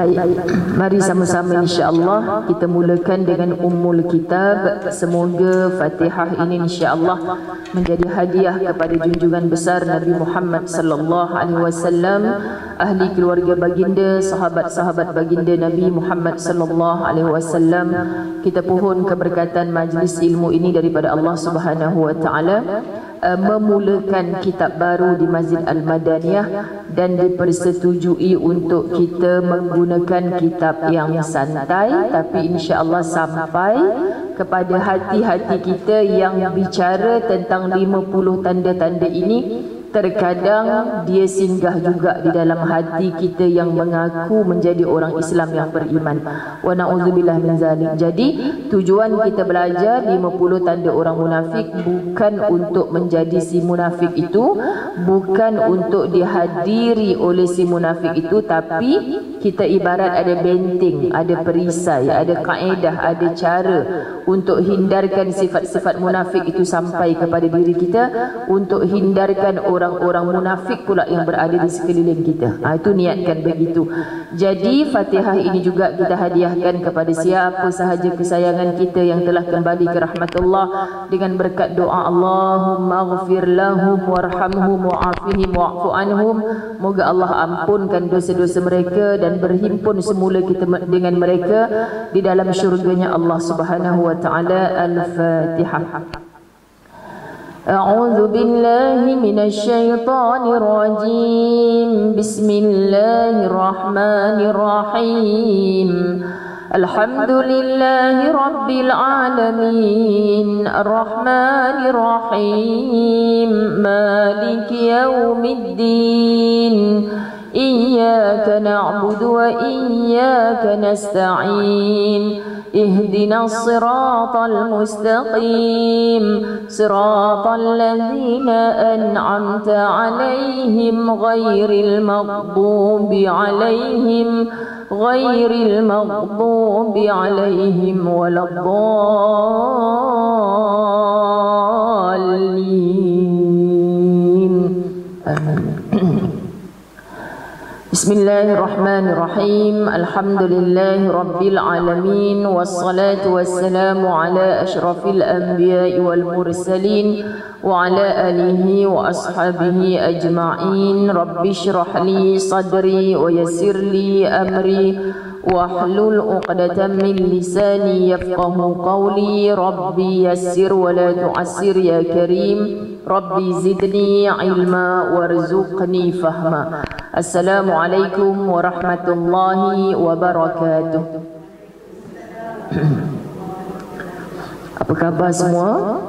Baik, mari sama-sama insya-Allah kita mulakan dengan Ummul Kitab. Semoga Fatihah ini insya-Allah menjadi hadiah kepada junjungan besar Nabi Muhammad sallallahu alaihi wasallam, ahli keluarga baginda, sahabat-sahabat baginda Nabi Muhammad sallallahu alaihi wasallam. Kita pohon keberkatan majlis ilmu ini daripada Allah Subhanahu wa taala. Memulakan kitab baru di Masjid Al-Madaniyah dan dipersetujui untuk kita menggunakan kitab yang santai, tapi insya-Allah sampai kepada hati-hati kita yang bicara tentang 50 tanda-tanda ini. Terkadang dia singgah juga di dalam hati kita yang mengaku menjadi orang Islam yang beriman. Wa na'udzubillah min zalik. Jadi tujuan kita belajar 50 tanda orang munafik bukan untuk menjadi si munafik itu, bukan untuk dihadiri oleh si munafik itu, tapi kita ibarat ada benteng, ada perisai, ada kaedah, ada cara untuk hindarkan sifat-sifat munafik itu sampai kepada diri kita, untuk hindarkan orang-orang munafik pula yang berada di sekeliling kita. Itu niatkan begitu. Jadi Fatihah ini juga kita hadiahkan kepada siapa sahaja kesayangan kita yang telah kembali ke rahmatullah dengan berkat doa Allahumma ghafir lahum warhamhum wa'afihim wa'fu anhum. Moga Allah ampunkan dosa-dosa mereka dan berhimpun semula kita dengan mereka di dalam syurganya Allah Subhanahu wa taala. Al-Fatihah. A'udzu billahi minasy syaithanir rajim. Bismillahirrahmanirrahim. Alhamdulillahi rabbil alamin, arrahmanir rahim, maliki yaumiddin. إياك نعبد وإياك نستعين اهدنا الصراط المستقيم صراط الذين أنعمت عليهم غير المغضوب عليهم ولا الضالين. آمين. Bismillahirrahmanirrahim. Alhamdulillahi rabbil alamin, wassalatu wassalamu ala asyrafil anbiya'i wal mursalin wa ala alihi wa ashabihi ajma'in. Rabbi shrah li sadri wa yassir li amri wahlul 'uqdatam min lisani yafqahu qawli. Rabbi yassir wa la tu'assir ya karim. Rabbi zidni ilma warzuqni fahma. Assalamualaikum warahmatullahi wabarakatuh. Apa khabar semua?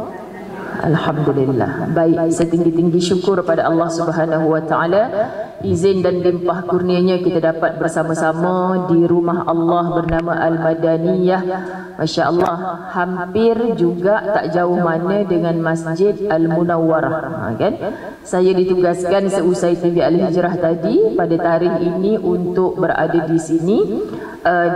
Alhamdulillah. Baik, setinggi-tinggi syukur pada Allah Subhanahu wa taala. Izin dan limpah kurnianya kita dapat bersama-sama di rumah Allah bernama Al-Madaniyah. Masya Allah, hampir juga tak jauh mana dengan Masjid Al-Munawwarah, kan? Saya ditugaskan seusai TV Al-Hijrah tadi pada tarikh ini untuk berada di sini.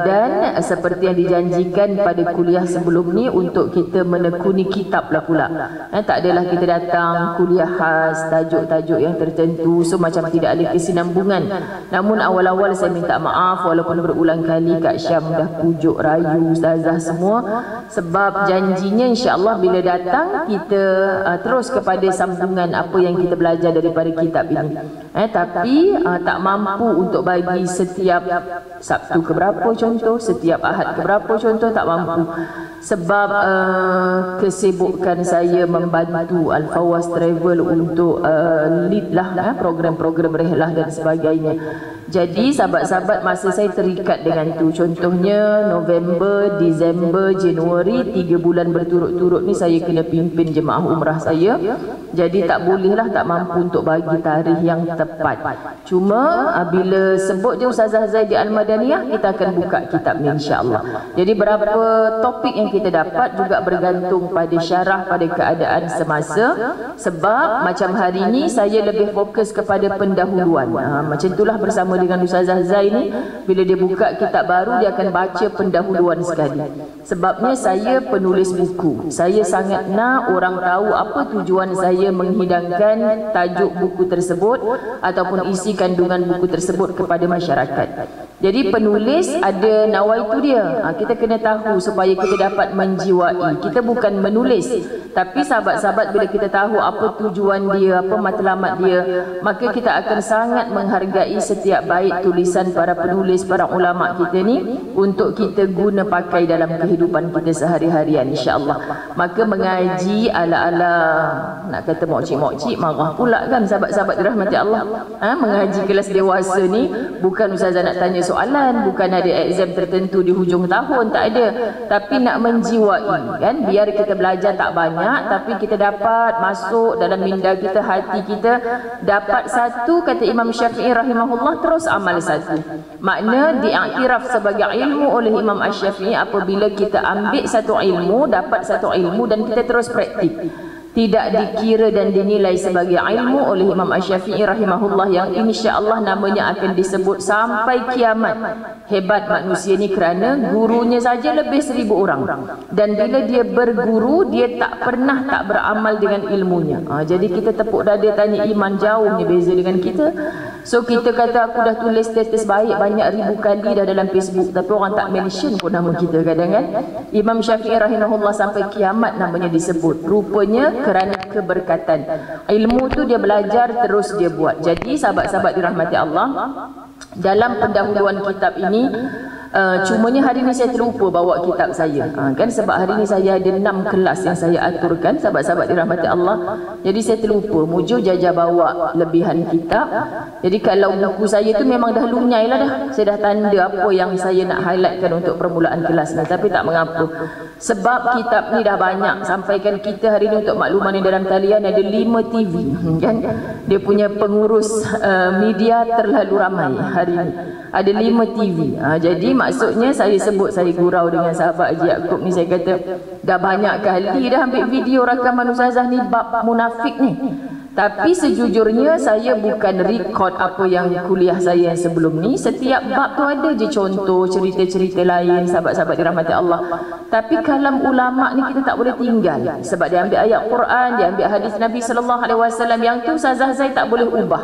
Dan seperti yang dijanjikan pada kuliah sebelum ni, untuk kita menekuni kitab lah pula. Tak adalah kita datang kuliah khas tajuk-tajuk yang tertentu, so macam tidak ada kesinambungan. Namun awal-awal saya minta maaf walaupun berulang kali Kak Syam dah pujuk rayu ustazah semua, sebab janjinya insya-Allah bila datang kita terus kepada sambungan apa yang kita belajar daripada kitab ini. Tapi tak mampu untuk bagi setiap Sabtu ke berapa contoh, setiap Ahad ke berapa contoh, tak mampu sebab kesibukan saya membantu Al-Fawaz Travel untuk lead lah program-program rehlah dan sebagainya. Jadi sahabat-sahabat, masa saya terikat dengan tu. Contohnya November, Disember, Januari, 3 bulan berturut-turut ni saya kena pimpin jemaah umrah saya. Jadi tak bolehlah, tak mampu untuk bagi tarikh yang tepat. Cuma bila sebut je Ustazah Zai di Al-Madaniyah, kita akan buka kitab ni insya-Allah. Jadi berapa topik yang kita dapat juga bergantung pada syarah, pada keadaan semasa. Sebab macam hari ni saya lebih fokus kepada pendahuluan. Macam itulah bersama dengan Ustazah Zai ni, bila dia buka kitab baru dia akan baca pendahuluan sekali. Sebabnya saya penulis buku, saya sangat nak orang tahu apa tujuan saya menghidangkan tajuk buku tersebut ataupun isi kandungan buku tersebut kepada masyarakat. Jadi penulis ada nawaitu dia. Kita kena tahu supaya kita dapat menjiwai. Kita bukan menulis, tapi sahabat-sahabat bila kita tahu apa tujuan dia, apa matlamat dia, maka kita akan sangat menghargai setiap baik tulisan para penulis, para ulama kita ni untuk kita guna pakai dalam kehidupan kita sehari-harian, insya-Allah. Maka mengaji ala-ala nak kata mokcik-mokcik marah pula kan sahabat-sahabat dirahmati Allah. Mengaji kelas dewasa ni bukan ustazah nak tanya soalan, bukan ada exam tertentu di hujung tahun, tak ada, tapi nak menjiwai kan, biar kita belajar tak banyak tapi kita dapat masuk dalam minda kita, hati kita dapat satu. Kata Imam Syafi'i rahimahullah, terus amal satu. Makna diiktiraf sebagai ilmu oleh Imam Asy-Syafi'i apabila kita ambil satu ilmu, dapat satu ilmu dan kita terus praktik, tidak dikira dan dinilai sebagai ilmu oleh Imam Asy-Syafi'i rahimahullah, yang insya-Allah namanya akan disebut sampai kiamat. Hebat manusia ni kerana gurunya saja lebih 1000 orang, dan bila dia berguru dia tak pernah tak beramal dengan ilmunya. Jadi kita tepuk dada tanya iman, jauh ni beza dengan kita. So kita kata aku dah tulis status baik banyak ribu kali dah dalam Facebook, tapi orang tak mention pun nama kita kadang kan. Imam Syafi'i rahimahullah sampai kiamat namanya disebut, rupanya kerana keberkatan ilmu tu dia belajar terus dia buat. Jadi sahabat-sahabat dirahmati Allah, dalam pendahuluan kitab ini cumanya hari ni saya terlupa bawa kitab saya kan, sebab hari ni saya ada 6 kelas yang saya aturkan sahabat-sahabat dirahmati Allah. Jadi saya terlupa mujur jajah bawa lebihan kitab. Jadi kalau buku saya tu memang dah lunyai lah dah, saya dah tanda apa yang saya nak highlightkan untuk permulaan kelas ni, tapi tak mengapa sebab kitab ni dah banyak. Sampaikan kita hari ni untuk makluman yang dalam talian ada 5 TV kan, dia punya pengurus media terlalu ramai hari ni, ada 5 TV. Jadi maksudnya saya sebut, saya gurau dengan sahabat Haji Yaakob ni, saya kata dah banyak kali dah ambil video rakaman ustazah ni bab munafik ni. Tapi sejujurnya saya bukan record apa yang kuliah saya yang sebelum ni. Setiap bab tu ada je contoh cerita-cerita lain sahabat-sahabat dirahmati Allah. Tapi kalam ulama ni kita tak boleh tinggal, sebab dia ambil ayat Quran, dia ambil hadis Nabi sallallahu alaihi wasallam, yang tu Ustazah Zai tak boleh ubah.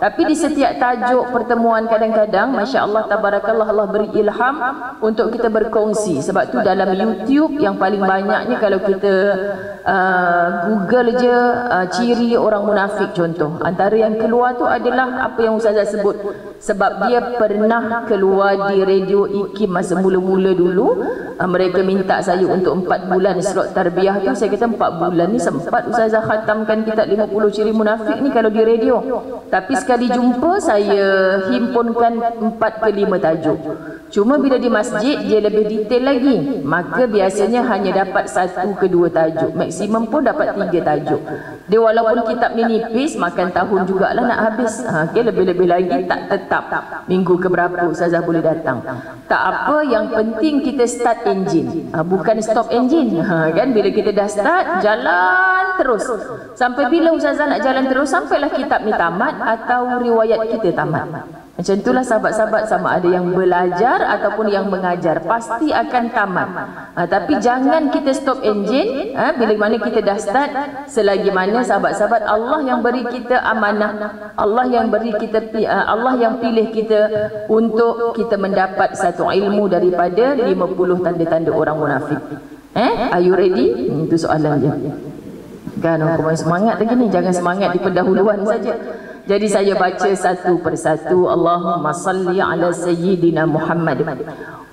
Tapi di setiap tajuk pertemuan kadang-kadang masya-Allah tabarakallah Allah beri ilham untuk kita berkongsi. Sebab tu dalam YouTube yang paling banyaknya kalau kita Google je ciri orang munafik, contoh antara yang keluar tu adalah apa yang Ustazah sebut, sebab dia pernah keluar di radio IKIM masa mula-mula dulu. Mereka minta saya untuk 4 bulan slot tarbiyah tu. Saya kata 4 bulan ni sempat Ustazah khatamkan kitab 50 ciri munafik ni kalau di radio. Tapi sekali jumpa saya himpunkan 4 ke 5 tajuk. Cuma bila di masjid dia lebih detail lagi, maka biasanya hanya dapat 1 ke 2 tajuk, maksimum pun dapat 3 tajuk. Dia walaupun kitab ni nipis, makan tahun jugalah nak habis. Okay, lebih-lebih lagi tak tetap minggu ke berapa Ustazah boleh datang. Tak apa, yang penting kita start engine, bukan stop engine. Kan bila kita dah start, jalan terus. Sampai bila Ustazah nak jalan terus? Sampailah kitab ni tamat atau riwayat kita tamat. Macam itulah sahabat-sahabat, sama ada yang belajar ataupun yang mengajar pasti akan tamat. Tapi jangan kita stop engine bila mana kita dah start. Selagi mana sahabat-sahabat Allah yang beri kita amanah, Allah yang beri kita, Allah yang pilih kita untuk kita mendapat satu ilmu daripada 50 tanda-tanda orang munafik. Are you ready? Itu soalan dia. Kan aku main semangat lagi ni, jangan semangat di pendahuluan saja. Jadi saya baca satu persatu. Allahumma salli ala sayyidina Muhammad.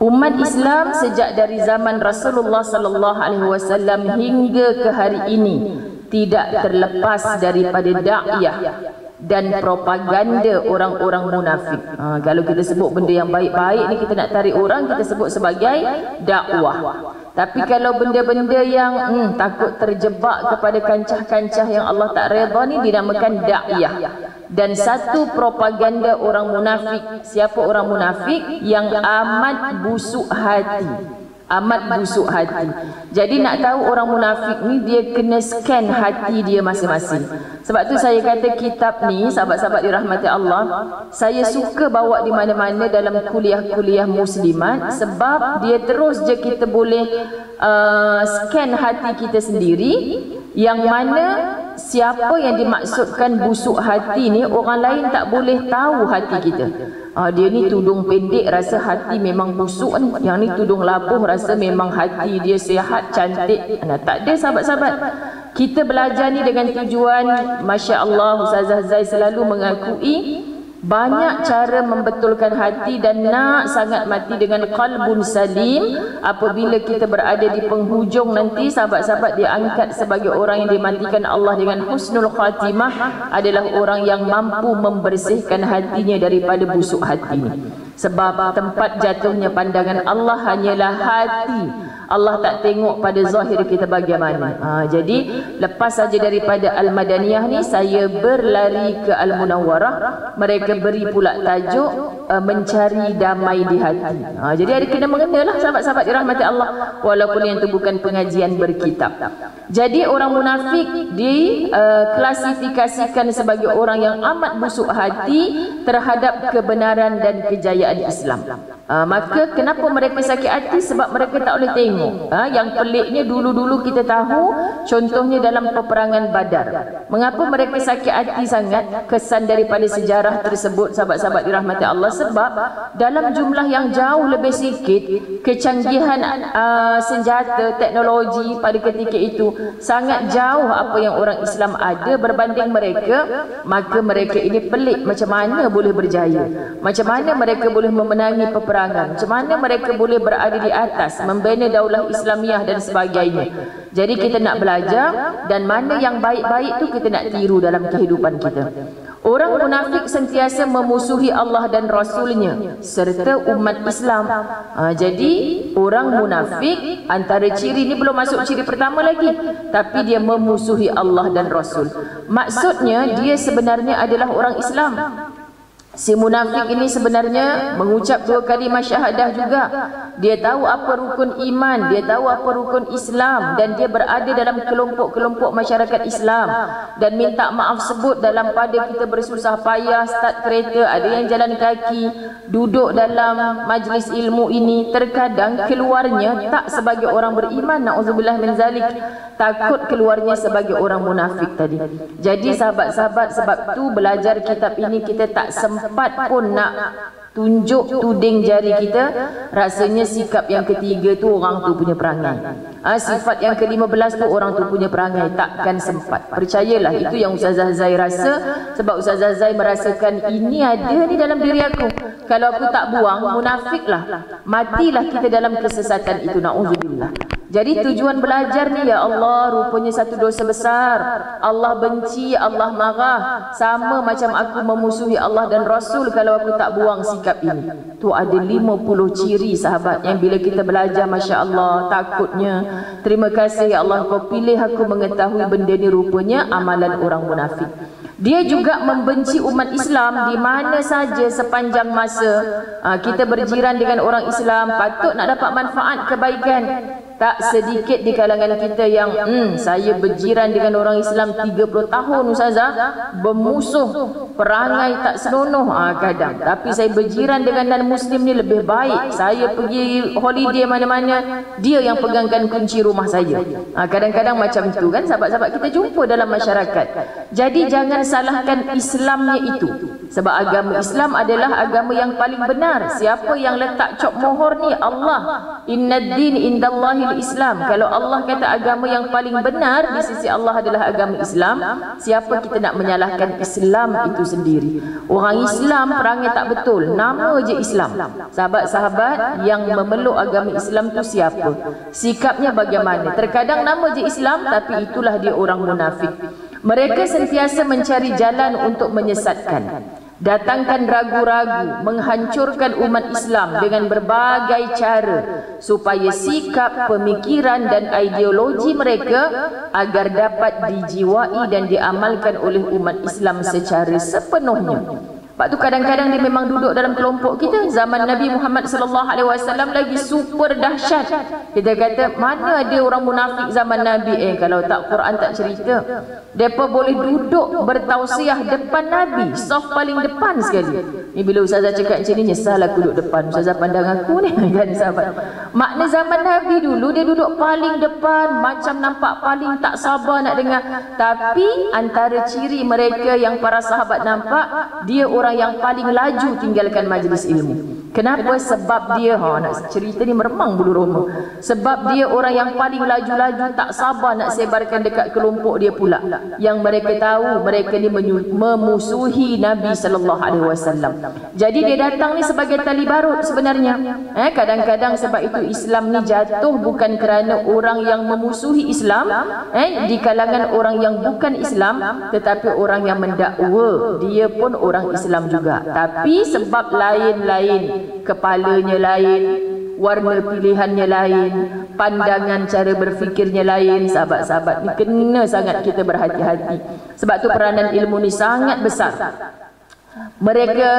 Umat Islam sejak dari zaman Rasulullah sallallahu alaihi wasallam hingga ke hari ini tidak terlepas daripada da'iyah dan propaganda orang-orang munafik. Kalau kita sebut benda yang baik-baik ni, kita nak tarik orang, kita sebut sebagai dakwah. Tapi kalau benda-benda yang takut terjebak kepada kancah-kancah yang Allah tak redha ni dinamakan da'iyah. Dan satu propaganda orang munafik. Siapa orang munafik? Yang amat busuk hati. Amat busuk hati. Jadi nak tahu orang munafik ni, dia kena scan hati dia masing-masing. Sebab tu saya kata kitab ni, sahabat-sahabat dirahmati Allah, saya suka bawa di mana-mana dalam kuliah-kuliah muslimat, sebab dia terus je kita boleh scan hati kita sendiri, yang mana siapa yang dimaksudkan busuk hati ni, orang lain tak boleh tahu hati kita. Dia ni tudung pendek rasa hati memang busuk ni. Yang ni tudung labuh rasa memang hati dia sihat, cantik. Tak ada sahabat-sahabat. Kita belajar ni dengan tujuan, Masya Allah, Ustazah Zai selalu mengakui banyak cara membetulkan hati dan nak sangat mati dengan qalbun salim. Apabila kita berada di penghujung nanti, sahabat-sahabat diangkat sebagai orang yang dimatikan Allah dengan husnul khatimah adalah orang yang mampu membersihkan hatinya daripada busuk hati. Sebab tempat jatuhnya pandangan Allah hanyalah hati. Allah tak tengok pada zahir kita bagaimana. Jadi lepas saja daripada Al-Madaniyah ni, saya berlari ke Al-Munawwarah. Mereka beri pula tajuk mencari damai di hati. Jadi ada kena mengenalah sahabat-sahabat dirahmati Allah, walaupun yang itu bukan pengajian berkitab. Jadi orang munafik diklasifikasikan sebagai orang yang amat busuk hati terhadap kebenaran dan kejayaan Islam. Maka kenapa mereka sakit hati? Sebab mereka tak boleh tengok. Yang peliknya dulu-dulu kita tahu, contohnya dalam peperangan Badar. Mengapa mereka sakit hati sangat? Kesan daripada sejarah tersebut, sahabat-sahabat dirahmati Allah, sebab dalam jumlah yang jauh lebih sikit, kecanggihan senjata, teknologi pada ketika itu sangat jauh apa yang orang Islam ada berbanding mereka. Maka mereka ini pelik, macam mana boleh berjaya, macam mana mereka boleh memenangi peperangan, macam mana mereka boleh berada di atas, membina daulah Islamiah dan sebagainya. Jadi kita nak belajar, dan mana yang baik-baik tu kita nak tiru dalam kehidupan kita. Orang munafik sentiasa memusuhi Allah dan Rasulnya serta umat Islam. Jadi orang munafik, antara ciri ni belum masuk ciri pertama lagi, tapi dia memusuhi Allah dan Rasul. Maksudnya dia sebenarnya adalah orang Islam. Si munafik ini sebenarnya mengucap 2 kalimah syahadah juga. Dia tahu apa rukun iman, dia tahu apa rukun Islam, dan dia berada dalam kelompok-kelompok masyarakat Islam dan minta maaf sebut dalam pada kita bersusah payah start kereta, ada yang jalan kaki, duduk dalam majlis ilmu ini. Terkadang keluarnya tak sebagai orang beriman, na'udzubillah min zalik, takut keluarnya sebagai orang munafik tadi. Jadi sahabat-sahabat, sebab tu belajar kitab ini kita tak sempat pun nak tunjuk tuding jari kita. Rasanya sikap yang ketiga tu orang tu punya perangai, sifat yang ke-15 tu orang tu punya perangai. Takkan sempat. Percayalah, itu yang Ustazah Zai rasa. Sebab Ustazah Zai merasakan ini ada di dalam diri aku. Kalau aku tak buang, munafiklah, matilah kita dalam kesesatan itu, na'udzubillah. Jadi tujuan belajar ni, ya Allah, rupanya satu dosa besar. Allah benci, Allah marah, sama macam aku memusuhi Allah dan Rasul kalau aku tak buang sikap ini. Tu ada 50 ciri sahabat yang bila kita belajar, Masya Allah, takutnya. Terima kasih ya Allah, kau pilih aku mengetahui benda ni rupanya amalan orang munafik. Dia juga membenci umat Islam di mana saja sepanjang masa. Kita berjiran dengan orang Islam, patut nak dapat manfaat kebaikan. Tak sedikit di kalangan kita yang saya berjiran dengan orang Islam 30 tahun Ustazah, bermusuh, perangai tak senonoh kadang. Tapi saya berjiran dengan non-Muslim ni lebih baik. Saya pergi holiday mana-mana, dia yang pegangkan kunci rumah saya. Kadang-kadang macam tu kan sahabat-sahabat kita jumpa dalam masyarakat. Jadi jangan salahkan Islamnya itu. Sebab agama Islam adalah agama yang paling benar. Siapa yang letak cop mohor ni? Allah. Innad din indallahil Islam. Kalau Allah kata agama yang paling benar di sisi Allah adalah agama Islam, siapa kita nak menyalahkan Islam itu sendiri? Orang Islam perangai tak betul, nama je Islam. Sahabat-sahabat yang memeluk agama Islam tu siapa? Sikapnya bagaimana? Terkadang nama je Islam, tapi itulah dia orang munafik. Mereka sentiasa mencari jalan untuk menyesatkan, datangkan ragu-ragu, menghancurkan umat Islam dengan berbagai cara supaya sikap, pemikiran dan ideologi mereka agar dapat dijiwai dan diamalkan oleh umat Islam secara sepenuhnya. Sebab tu kadang-kadang dia memang duduk dalam kelompok kita. Zaman Nabi Muhammad sallallahu alaihi wasallam lagi super dahsyat. Kita kata mana ada orang munafik zaman Nabi? Kalau tak Quran tak cerita. Depa boleh duduk bertausiah depan Nabi, saf paling depan sekali. Ni bila ustazah cakap macam ni, nyesal aku duduk depan. Ustazah pandang aku ni kan sahabat. Makna zaman Nabi dulu dia duduk paling depan, macam nampak paling tak sabar nak dengar. Tapi antara ciri mereka yang para sahabat nampak, dia orang yang paling laju tinggalkan majlis ilmu. Kenapa? Sebab dia nak cerita ni meremang bulu roma. Sebab dia orang yang paling laju-laju, tak sabar nak sebarkan dekat kelompok dia pula. Yang mereka tahu mereka ni memusuhi Nabi sallallahu alaihi wasallam. Jadi dia datang ni sebagai tali barut sebenarnya. Kadang-kadang sebab itu Islam ni jatuh bukan kerana orang yang memusuhi Islam, di kalangan orang yang bukan Islam, tetapi orang yang mendakwa dia pun orang Islam juga. Tapi sebab lain-lain, kepalanya lain, warna pilihannya lain, pandangan cara berfikirnya lain. Sahabat-sahabat ni kena sangat kita berhati-hati. Sebab tu peranan ilmu ni sangat besar. Mereka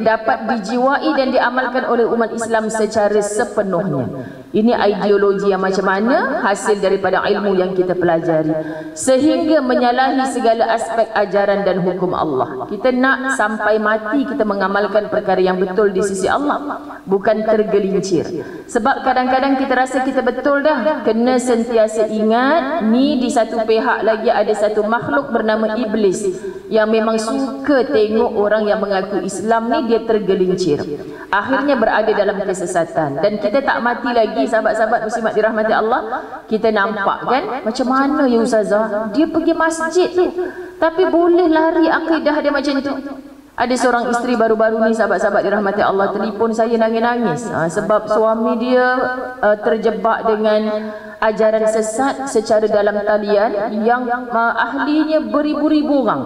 dapat dijiwai dan diamalkan oleh umat Islam secara sepenuhnya. Ini ideologi yang macam mana? Hasil daripada ilmu yang kita pelajari, sehingga menyalahi segala aspek ajaran dan hukum Allah. Kita nak sampai mati kita mengamalkan perkara yang betul di sisi Allah, bukan tergelincir. Sebab kadang-kadang kita rasa kita betul dah. Kena sentiasa ingat, ni di satu pihak lagi ada satu makhluk bernama Iblis yang memang suka tengok orang yang mengaku Islam ni dia tergelincir, akhirnya berada dalam kesesatan. Dan kita tak mati lagi, sahabat-sahabat muslimat dirahmati Allah. Kita nampak kan macam mana ya ustazah, dia pergi masjid tu tapi boleh lari akidah dia macam tu. Ada seorang isteri baru-baru ni, sahabat-sahabat dirahmati Allah, telefon saya nangis-nangis sebab suami dia terjebak dengan ajaran sesat secara dalam talian yang ahlinya beribu-ribu orang.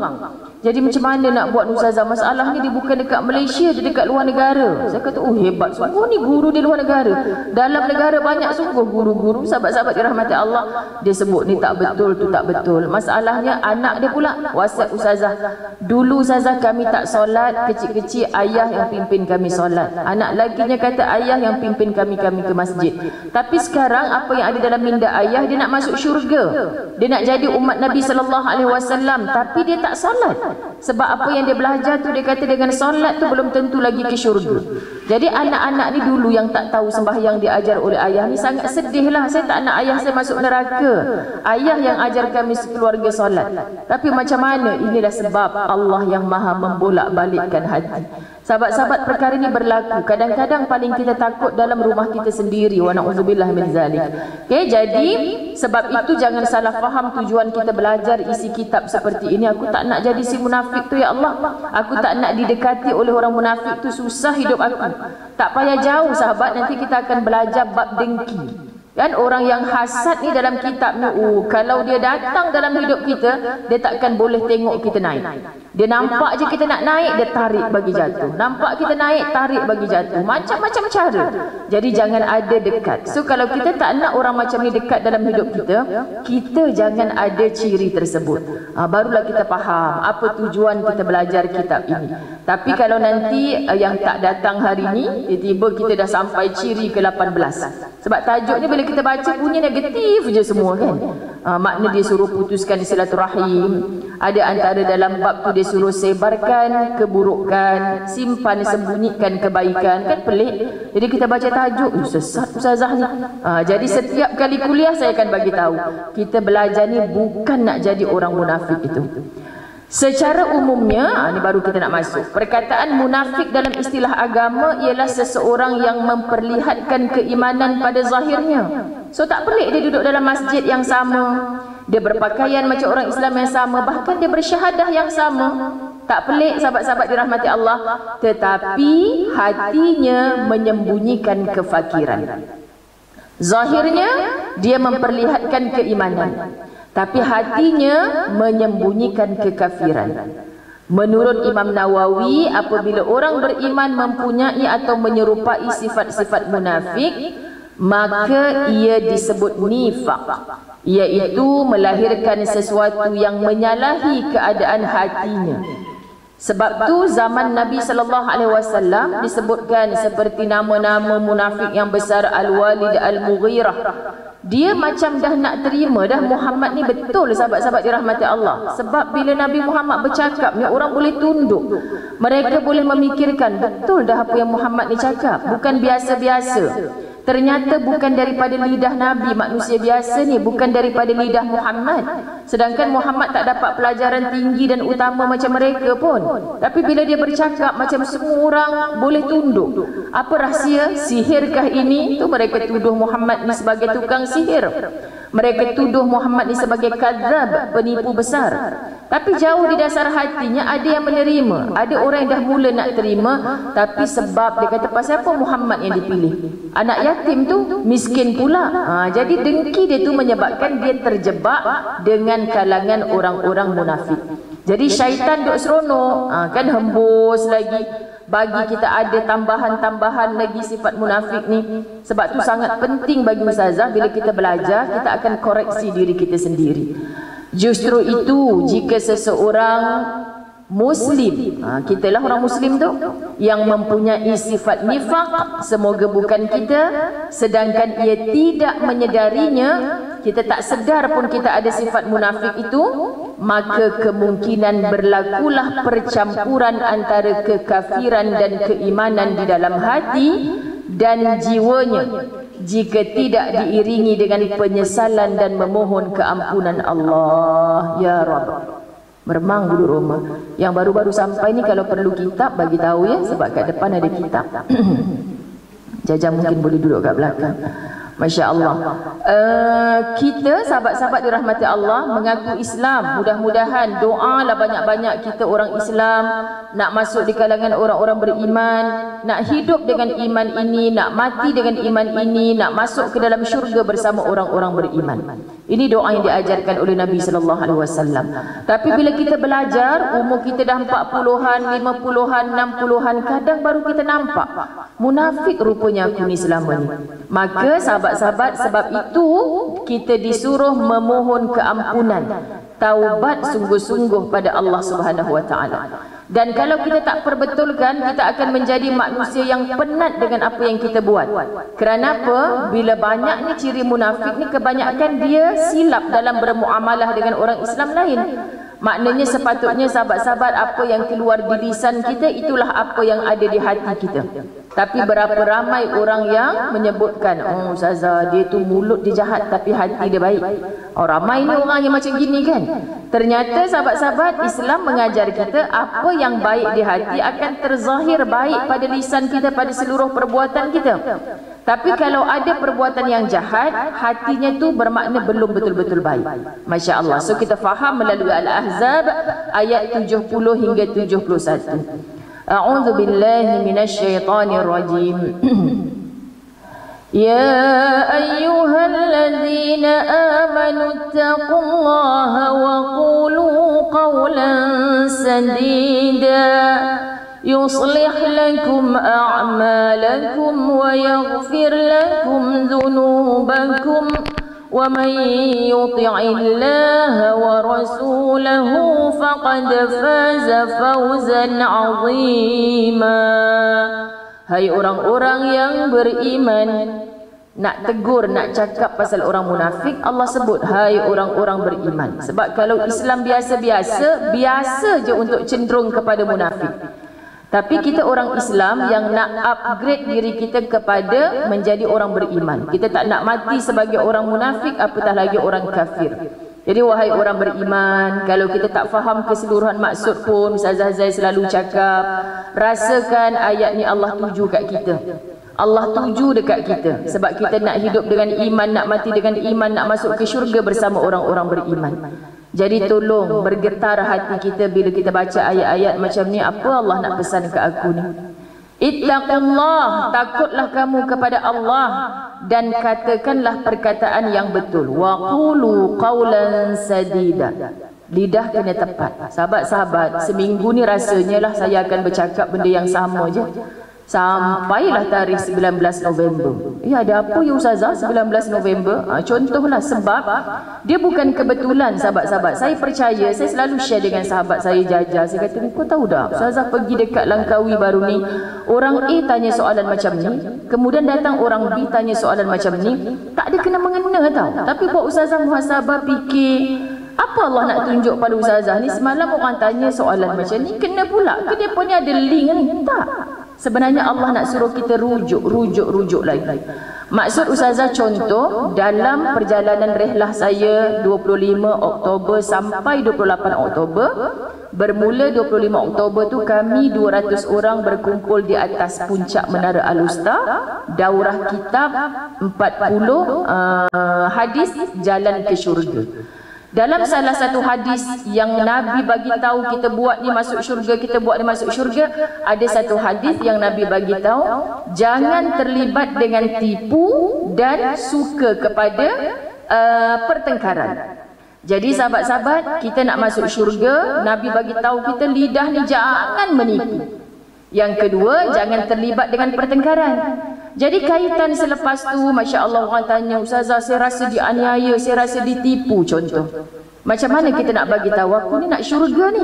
Jadi macam mana nak buat ustazah? Masalah ni dia bukan dekat Malaysia, dia dekat luar negara. Saya kata, oh hebat sungguh ni guru di luar negara. Dalam negara banyak sungguh guru-guru. Sahabat-sahabat dirahmati Allah, dia sebut ni tak betul, tu tak betul. Masalahnya anak dia pula WhatsApp ustazah, dulu ustazah kami tak solat, kecil-kecil ayah yang pimpin kami solat. Anak lakinya kata ayah yang pimpin kami ke masjid. Tapi sekarang apa yang ada dalam minda ayah, dia nak masuk syurga, dia nak jadi umat Nabi sallallahu alaihi wasallam, tapi dia tak solat. Sebab apa yang dia belajar tu, dia kata dengan solat tu belum tentu lagi ke syurga. Jadi anak-anak ni dulu yang tak tahu sembahyang diajar oleh ayah ni sangat sedih lah. Saya tak nak ayah saya masuk neraka, ayah yang ajar kami sekeluarga solat. Tapi macam mana? Inilah sebab Allah yang maha membolak-balikkan hati. Sahabat-sahabat, perkara ini berlaku. Kadang-kadang paling kita takut dalam rumah kita sendiri. Wa na'udzubillah min zalik. Okay, jadi sebab itu jangan salah faham tujuan kita belajar isi kitab seperti ini. Aku tak nak jadi si munafik tu ya Allah. Aku tak nak didekati oleh orang munafik tu, susah hidup aku. Tak payah jauh sahabat, nanti kita akan belajar bab dengki. Kan orang yang hasad ni dalam kitab ni, kalau dia datang dalam hidup kita, dia takkan boleh tengok kita naik. Dia nampak je kita nak naik, dia tarik bagi jatuh. Nampak kita naik, tarik bagi jatuh. Macam-macam cara. Jadi jangan ada dekat. So kalau kita tak nak orang macam ni dekat dalam hidup kita, kita jangan ada ciri tersebut. Barulah kita faham apa tujuan kita belajar kitab ini. Tapi kalau nanti yang tak datang hari ni, tiba-tiba kita dah sampai ciri ke-18. Sebab tajuk ni bila kita baca bunyi negatif je semua kan. Makna dia suruh putuskan silaturahim. Ada antara dalam bab tu dia suruh sebarkan keburukan, simpan sembunyikan kebaikan. Kan pelik. Jadi kita baca tajuk, sesat ustazah ni. Jadi setiap kali kuliah saya akan bagi tahu, kita belajar ni bukan nak jadi orang munafik itu. Secara umumnya, ni baru kita nak masuk. Perkataan munafik dalam istilah agama ialah seseorang yang memperlihatkan keimanan pada zahirnya. So tak pelik dia duduk dalam masjid yang sama, dia berpakaian macam orang Islam yang sama, bahkan dia bersyahadah yang sama. Tak pelik sahabat-sahabat dirahmati Allah. Tetapi hatinya menyembunyikan kefakiran. Zahirnya dia memperlihatkan keimanan, tapi hatinya menyembunyikan kekafiran. Menurut Imam Nawawi, apabila orang beriman mempunyai atau menyerupai sifat-sifat munafik, maka ia disebut nifaq, iaitu melahirkan sesuatu yang menyalahi keadaan hatinya. Sebab tu zaman Nabi sallallahu alaihi wasallam disebutkan seperti nama-nama munafik yang besar, Al-Walid Al-Mughirah. Dia macam dah nak terima dah Muhammad ni betul sahabat-sahabat dirahmati Allah. Sebab bila Nabi Muhammad bercakap ni orang boleh tunduk. Mereka boleh memikirkan betul dah apa yang Muhammad ni cakap, bukan biasa-biasa. Ternyata bukan daripada lidah Nabi manusia biasa ni, bukan daripada lidah Muhammad. Sedangkan Muhammad tak dapat pelajaran tinggi dan utama macam mereka pun. Tapi bila dia bercakap macam semua orang boleh tunduk. Apa rahsia? Sihirkah ini? Tu mereka tuduh Muhammad ni sebagai tukang sihir. Mereka tuduh Muhammad ni sebagai kadzab, penipu besar. Tapi jauh di dasar hatinya ada yang menerima. Ada orang yang dah mula nak terima, tapi sebab dia kata pasal apa Muhammad yang dipilih? Anak yatim tu miskin pula. Jadi dengki dia tu menyebabkan dia terjebak dengan kalangan orang-orang munafik. Jadi syaitan duk seronok, kan hembus lagi, bagi kita ada tambahan-tambahan lagi sifat munafik ni. Sebab tu sangat penting bagi ustazah bila kita belajar, kita akan koreksi diri kita sendiri. Justru itu jika seseorang Muslim, kita lah orang Muslim tu yang mempunyai sifat nifaq, semoga bukan kita, sedangkan ia tidak menyedarinya, kita tak sedar pun kita ada sifat munafik itu, maka kemungkinan berlakulah percampuran antara kekafiran dan keimanan di dalam hati dan jiwanya jika tidak diiringi dengan penyesalan dan memohon keampunan Allah. Ya Rabb. Meremang dulu rumah. Yang baru-baru sampai ni kalau perlu kitab bagi tahu ya, sebab kat depan ada kitab. Jajah mungkin boleh duduk kat belakang. Masya Allah. Kita sahabat-sahabat dirahmati Allah mengaku Islam. Mudah-mudahan doalah banyak-banyak kita orang Islam nak masuk di kalangan orang-orang beriman, nak hidup dengan iman ini, nak mati dengan iman ini, nak masuk ke dalam syurga bersama orang-orang beriman. Ini doa yang diajarkan oleh Nabi sallallahu alaihi wasallam. Tapi bila kita belajar, umur kita dah 40-an, 50-an, 60-an, kadang baru kita nampak munafik rupanya aku ni selama ni. Maka sahabat-sahabat, sebab itu kita disuruh memohon keampunan, taubat sungguh-sungguh pada Allah Subhanahu wa taala. Dan kalau kita tak perbetulkan, kita akan menjadi manusia yang penat dengan apa yang kita buat. Kerana apa? Bila banyak ni ciri munafik ni, kebanyakan dia silap dalam bermuamalah dengan orang Islam lain. Maknanya sepatutnya sahabat-sahabat, apa yang keluar di lisan kita itulah apa yang ada di hati kita. Tapi berapa ramai orang yang menyebutkan, oh ustazah, dia tu mulut dia jahat tapi hati dia baik. Oh ramai ni orang yang macam gini kan. Ternyata sahabat-sahabat, Islam mengajar kita apa yang baik di hati akan terzahir baik pada lisan kita, pada seluruh perbuatan kita. Tapi kalau ada perbuatan yang jahat, hatinya tu bermakna belum betul-betul baik. Masya Allah. So kita faham melalui Al-Ahzab ayat 70 hingga 71. A'udzu billahi minasyaitonir rajim. Ya ayyuhalladzina amanu taqullaha wa qulu qawlan sadida yuslih lakum a'malakum wa yaghfir lakum dhunubakum wa man yuti'illaha wa rasulahu faqad faza fawzan 'azima. Hai orang-orang yang beriman, nak tegur, nak cakap pasal orang munafik, Allah sebut hai orang-orang beriman. Sebab kalau Islam biasa-biasa, biasa je untuk cenderung kepada munafik. Tapi kita orang Islam yang nak upgrade diri kita kepada menjadi orang beriman. Kita tak nak mati sebagai orang munafik, apatah lagi orang kafir. Jadi wahai orang beriman, kalau kita tak faham keseluruhan maksud pun, Ustazah Zai selalu cakap, rasakan ayat ni Allah tuju kat kita. Allah tuju dekat kita. Sebab kita nak hidup dengan iman, nak mati dengan iman, nak masuk ke syurga bersama orang-orang beriman. Jadi tolong bergetar hati kita bila kita baca ayat-ayat macam ni. Apa Allah nak pesan ke aku ni? Ittaqullah, takutlah kamu kepada Allah dan katakanlah perkataan yang betul. Wa qulu qawlan sadida. Lidah kena tepat. Sahabat-sahabat, seminggu ni rasanya lah saya akan bercakap benda yang sama je. Sampailah tarikh 19 November. Ada apa ya Ustazah 19 November? Contohlah, sebab dia bukan kebetulan sahabat-sahabat. Saya percaya, saya selalu share dengan sahabat saya Jaja. Saya kata, kau tahu tak, Ustazah pergi dekat Langkawi baru ni, orang A tanya soalan macam ni, kemudian datang orang B tanya soalan macam ni, tak ada kena-mengena tau. Tapi buat Ustazah muhasabah fikir, apa Allah nak tunjuk pada Ustazah ni? Semalam orang tanya soalan macam ni, kena pula ke dia punya ada link ni? Tak. Sebenarnya Allah nak suruh kita rujuk lagi. Maksud Ustazah, contoh dalam perjalanan rehlah saya 25 Oktober sampai 28 Oktober, bermula 25 Oktober tu kami 200 orang berkumpul di atas puncak Menara Al-Usta, daurah kitab 40 hadis jalan ke syurga. Dalam salah satu hadis yang Nabi bagi tahu kita buat ni masuk syurga, kita buat ni masuk syurga, ada satu hadis yang Nabi bagi tahu, jangan terlibat dengan tipu dan suka kepada pertengkaran. Jadi sahabat-sahabat, kita nak masuk syurga, Nabi bagi tahu kita lidah ni jangan menipu. Yang kedua, jangan terlibat dengan pertengkaran. Jadi kaitan selepas tu, Masya Allah, orang tanya, Ustazah saya rasa dianiaya, saya rasa ditipu, contoh. Macam mana kita nak bagi tahu aku ni nak syurga ni?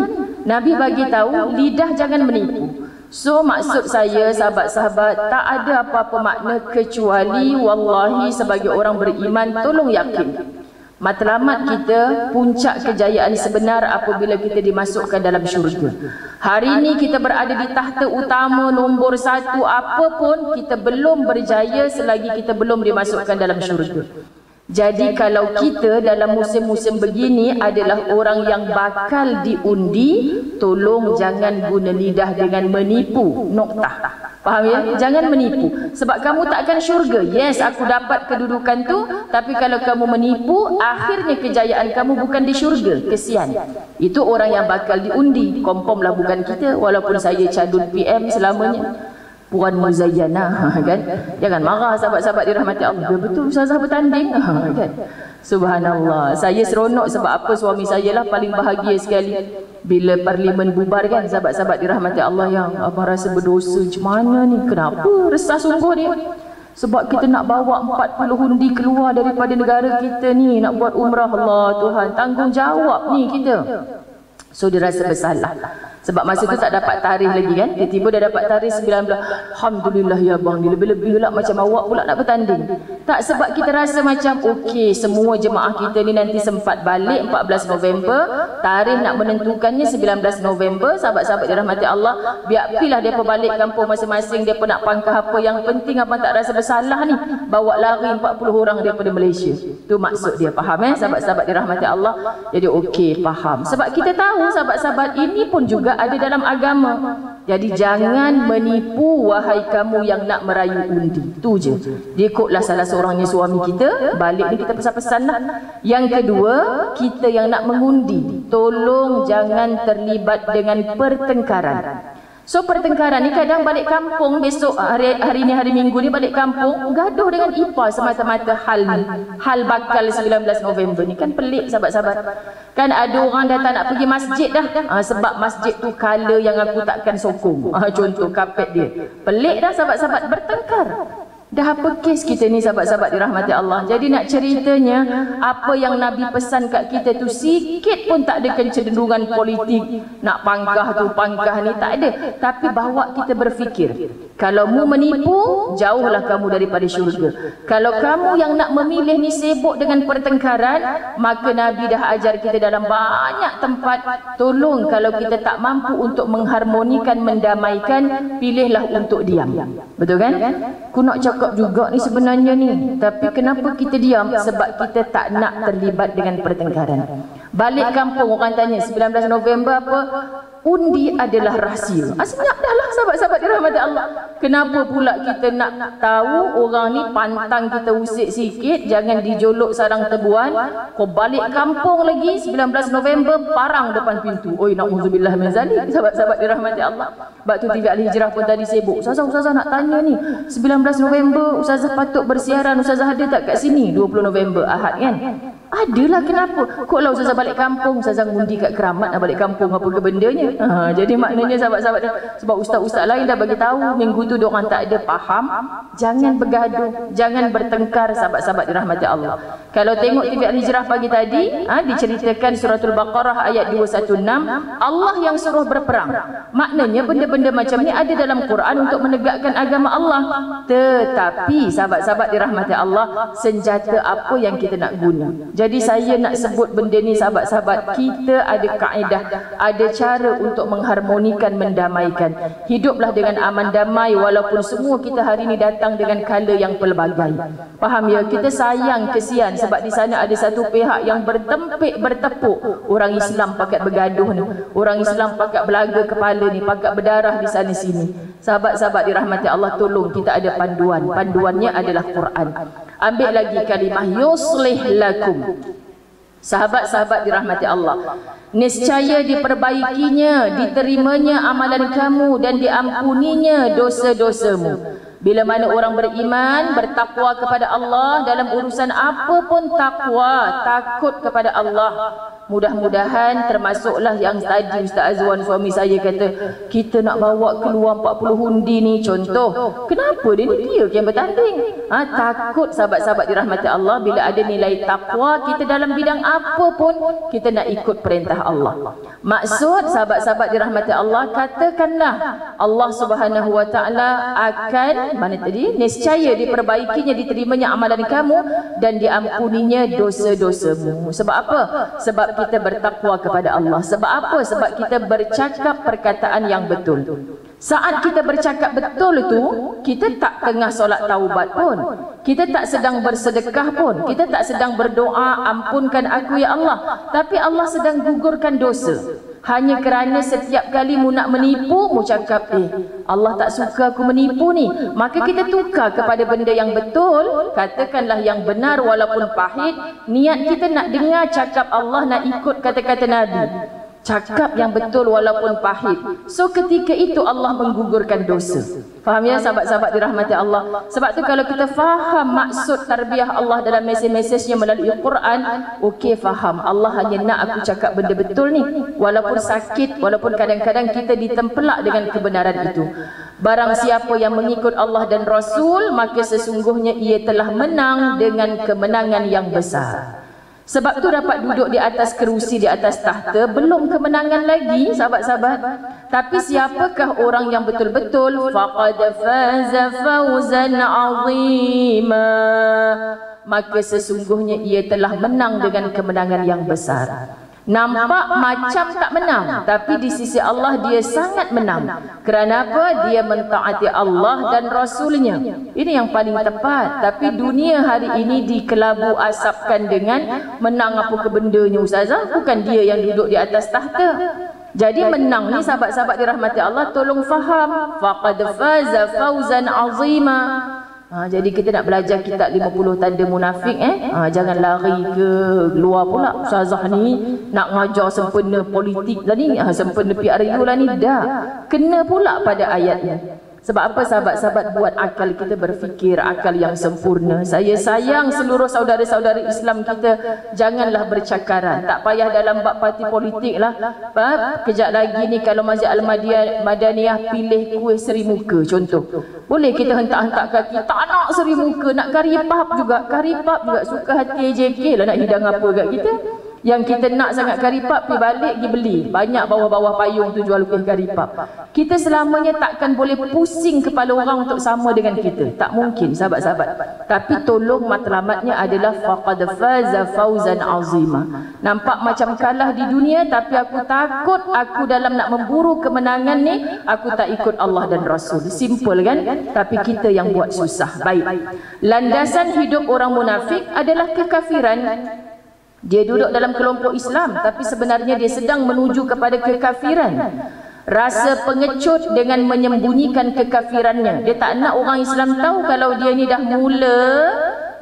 Nabi bagi tahu lidah jangan menipu. So maksud saya sahabat-sahabat, tak ada apa-apa makna kecuali wallahi sebagai orang beriman tolong yakin. Matlamat kita, puncak kejayaan sebenar apabila kita dimasukkan dalam syurga. Hari ini kita berada di tahta utama nombor 1, apapun kita belum berjaya selagi kita belum dimasukkan dalam syurga. Jadi kalau kita dalam musim-musim begini adalah orang yang bakal diundi, tolong jangan guna lidah dengan menipu. Noktah. Faham ya? Jangan menipu. Sebab kamu tak akan syurga. Yes, aku dapat kedudukan tu, tapi kalau kamu menipu, akhirnya kejayaan kamu bukan di syurga. Kesian. Itu orang yang bakal diundi. Confirm lah bukan kita, walaupun saya cadun PM selamanya. Puan Muzayyana, kan? Jangan marah sahabat-sahabat dirahmati Allah. Betul Ustazah bertanding, kan? Subhanallah. Saya seronok sebab apa, suami saya lah paling bahagia sekali bila parlimen bubar, kan? Sahabat-sahabat dirahmati Allah yang abang rasa berdosa macam mana ni? Kenapa? Resah sungguh dia. Sebab kita nak bawa 40 hundi keluar daripada negara kita ni, nak buat umrah. Allah Tuhan, tanggungjawab ni kita. So dia rasa bersalah. Sebab masa tu tak dapat tarikh lagi, kan? Tiba-tiba dah dapat tarikh 19. Alhamdulillah ya abang, dia lebih-lebih pula macam awak pula nak bertanding. Tak, sebab kita rasa macam okey, semua jemaah kita ni nanti sempat balik 14 November, tarikh nak menentukannya 19 November. Sahabat-sahabat dirahmati Allah, biarlah depa balik kampung masing-masing, depa nak pangkah apa, yang penting abang tak rasa bersalah ni bawa lari 40 orang daripada Malaysia. Tu maksud dia, faham sahabat-sahabat dirahmati Allah? Jadi okey, faham. Sebab kita tahu sahabat-sahabat ini pun juga ada dalam agama. Jadi jangan menipu wahai kamu yang nak merayu undi. Tu je. Dia ikutlah salah seorangnya suami kita, balik ni kita pesan-pesan lah. Yang kedua, kita yang nak mengundi, tolong jangan terlibat dengan pertengkaran. So pertengkaran ni kadang balik kampung, besok hari ni hari Minggu ni balik kampung, gaduh dengan ipar semata-mata hal ni, hal bakal 19 November ni. Kan pelik sahabat-sahabat. Kan ada orang datang nak pergi masjid dah, sebab masjid tu color yang aku takkan sokong, contoh kapet dia. Pelik dah sahabat-sahabat, bertengkar. Dah apa kes kita ni sahabat-sahabat dirahmati Allah. Jadi nak ceritanya, apa yang Nabi pesan kat kita tu sikit pun tak ada kecenderungan politik, nak pangkah tu pangkah ni, tak ada. Tapi bawa kita berfikir, kalau mu menipu, jauhlah kamu daripada syurga. Kalau kamu yang nak memilih ni sibuk dengan pertengkaran, maka Nabi dah ajar kita dalam banyak tempat, tolong kalau kita tak mampu untuk mengharmonikan, mendamaikan, pilihlah untuk diam. Betul kan? Aku nak cakap juga ni sebenarnya ni, tapi kenapa kita diam? Sebab kita tak nak terlibat dengan pertengkaran. Balik kampung orang tanya 19 November apa? Undi adalah rahsia. Senyap dah lah sahabat-sahabat dirahmati Allah. Kenapa pula kita nak tahu orang ni pantang kita usik sikit, jangan dijolok sarang tebuan. Kau balik kampung lagi 19 November parang depan pintu. Oi, na'udzubillah min zalik. Sahabat-sahabat dirahmati Allah. Sebab tu TV Al-Hijrah pun tadi sibuk. Ustazah nak tanya ni, 19 November Ustazah patut bersiaran, Ustazah ada tak kat sini? 20 November Ahad kan? Adalah, kenapa? Kok lah Ustazah balik kampung, Ustazah ngundi kat keramat nak balik kampung, apa ke bendanya? Jadi maknanya sahabat-sahabat, sebab ustaz-ustaz lain dah bagi tahu minggu tu diorang tak ada faham, jangan bergaduh, jangan bertengkar sahabat-sahabat dirahmati Allah. Kalau tengok TV Al-Hijrah pagi tadi, diceritakan suratul Baqarah ayat 216, Allah yang suruh berperang. Maknanya benda-benda macam ni ada dalam Quran untuk menegakkan agama Allah. Tetapi sahabat-sahabat dirahmati Allah, senjata apa yang kita nak guna? Jadi saya nak sebut benda ni sahabat-sahabat, kita ada kaedah, ada cara untuk mengharmonikan, mendamaikan. Hiduplah dengan aman damai walaupun semua kita hari ni datang dengan kala yang pelbagai. Faham ya? Kita sayang, kesian sebab di sana ada satu pihak yang bertempik bertepuk. Orang Islam pakat bergaduh ni, orang Islam pakat belaga kepala ni, pakat berdarah di sana sini. Sahabat-sahabat dirahmati Allah, tolong kita ada panduan. Panduannya adalah Quran. Ambil lagi kalimah yuslih lakum. Sahabat-sahabat dirahmati Allah, niscaya diperbaikinya, diterimanya amalan kamu dan diampuninya dosa-dosamu. Bila mana orang beriman, bertakwa kepada Allah dalam urusan apa pun takwa, takut kepada Allah. Mudah-mudahan termasuklah yang tadi Ustaz Azwan suami saya kata, kita nak bawa keluar 40 hundi ni contoh. Kenapa dia ni? Dia yang bertanding. Takut sahabat-sahabat dirahmati Allah, bila ada nilai takwa, kita dalam bidang apa pun kita nak ikut perintah Allah. Maksud sahabat-sahabat dirahmati Allah, katakanlah Allah Subhanahu wa taala akan, mana tadi? Niscaya diperbaikinya, diterimanya amalan kamu dan diampuninya dosa-dosamu. Sebab apa? Sebab kita bertakwa kepada Allah. Sebab apa? Sebab kita bercakap perkataan yang betul. Saat kita bercakap betul itu, kita tak tengah solat taubat pun, kita tak sedang bersedekah pun, kita tak sedang berdoa ampunkan aku ya Allah, tapi Allah sedang gugurkan dosa. Hanya kerana setiap kali mu nak menipu, mu cakap Allah tak suka aku menipu ni, maka kita tukar kepada benda yang betul. Katakanlah yang benar walaupun pahit. Niat kita nak dengar cakap Allah, nak ikut kata-kata Nabi. Cakap yang betul walaupun pahit. So ketika itu Allah menggugurkan dosa. Faham ya sahabat-sahabat dirahmati Allah? Sebab tu kalau kita faham maksud tarbiyah Allah dalam mesej-mesejnya melalui Quran, okey, faham Allah hanya nak aku cakap benda betul ni, walaupun sakit, walaupun kadang-kadang kita ditempelak dengan kebenaran itu. Barang siapa yang mengikut Allah dan Rasul, maka sesungguhnya ia telah menang dengan kemenangan yang besar. Sebab tu dapat duduk di atas kerusi, di atas tahta, belum kemenangan lagi sahabat-sahabat. Tapi siapakah orang yang betul-betul faqad faza fawzan azima, maka sesungguhnya ia telah menang dengan kemenangan yang besar. Nampak macam tak menang, tapi di sisi Allah dia sangat menang. Kerana apa? Dia mentaati Allah dan Rasulnya. Ini yang paling tepat. Tapi dunia hari ini dikelabu asapkan dengan menang apa ke bendanya Ustazah. Bukan dia yang duduk di atas tahta. Jadi menang ni sahabat-sahabat dirahmati Allah, tolong faham. Faqad faza fawzan azima. Jadi kita nak belajar kitab 50 tanda munafik, jangan lari ke luar pula. Ustazah ni nak ngajar sempena politik lah ni, sempena PRU lah ni, dah kena pula pada ayatnya. Sebab apa sahabat-sahabat? Buat akal kita berfikir, akal yang sempurna. Saya sayang seluruh saudara-saudara Islam kita, janganlah bercakaran. Tak payah dalam bab parti politik lah. Kejap lagi ni kalau Masjid Al-Madaniyah pilih kuih seri muka contoh, boleh kita hentak-hentak kaki, tak nak seri muka, nak kari pap juga. Kari pap juga suka hati AJK lah, nak hidang apa kat kita. Yang kita nak sangat kari pap, pergi balik pergi beli. Banyak bawah-bawah payung tu jual kuih kari pap. Kita selamanya takkan boleh pusing kepala orang untuk sama dengan kita. Tak mungkin sahabat-sahabat. Tapi tolong matlamatnya adalah faqad faza fawzan azima. Nampak macam kalah di dunia, tapi aku takut aku dalam nak memburu kemenangan ni, aku tak ikut Allah dan Rasul. Simple kan? Tapi kita yang buat susah. Baik. Landasan hidup orang munafik adalah kekafiran. Dia duduk dalam kelompok Islam, tapi sebenarnya dia sedang menuju kepada kekafiran. Rasa pengecut dengan menyembunyikan kekafirannya. Dia tak nak orang Islam tahu kalau dia ni dah mula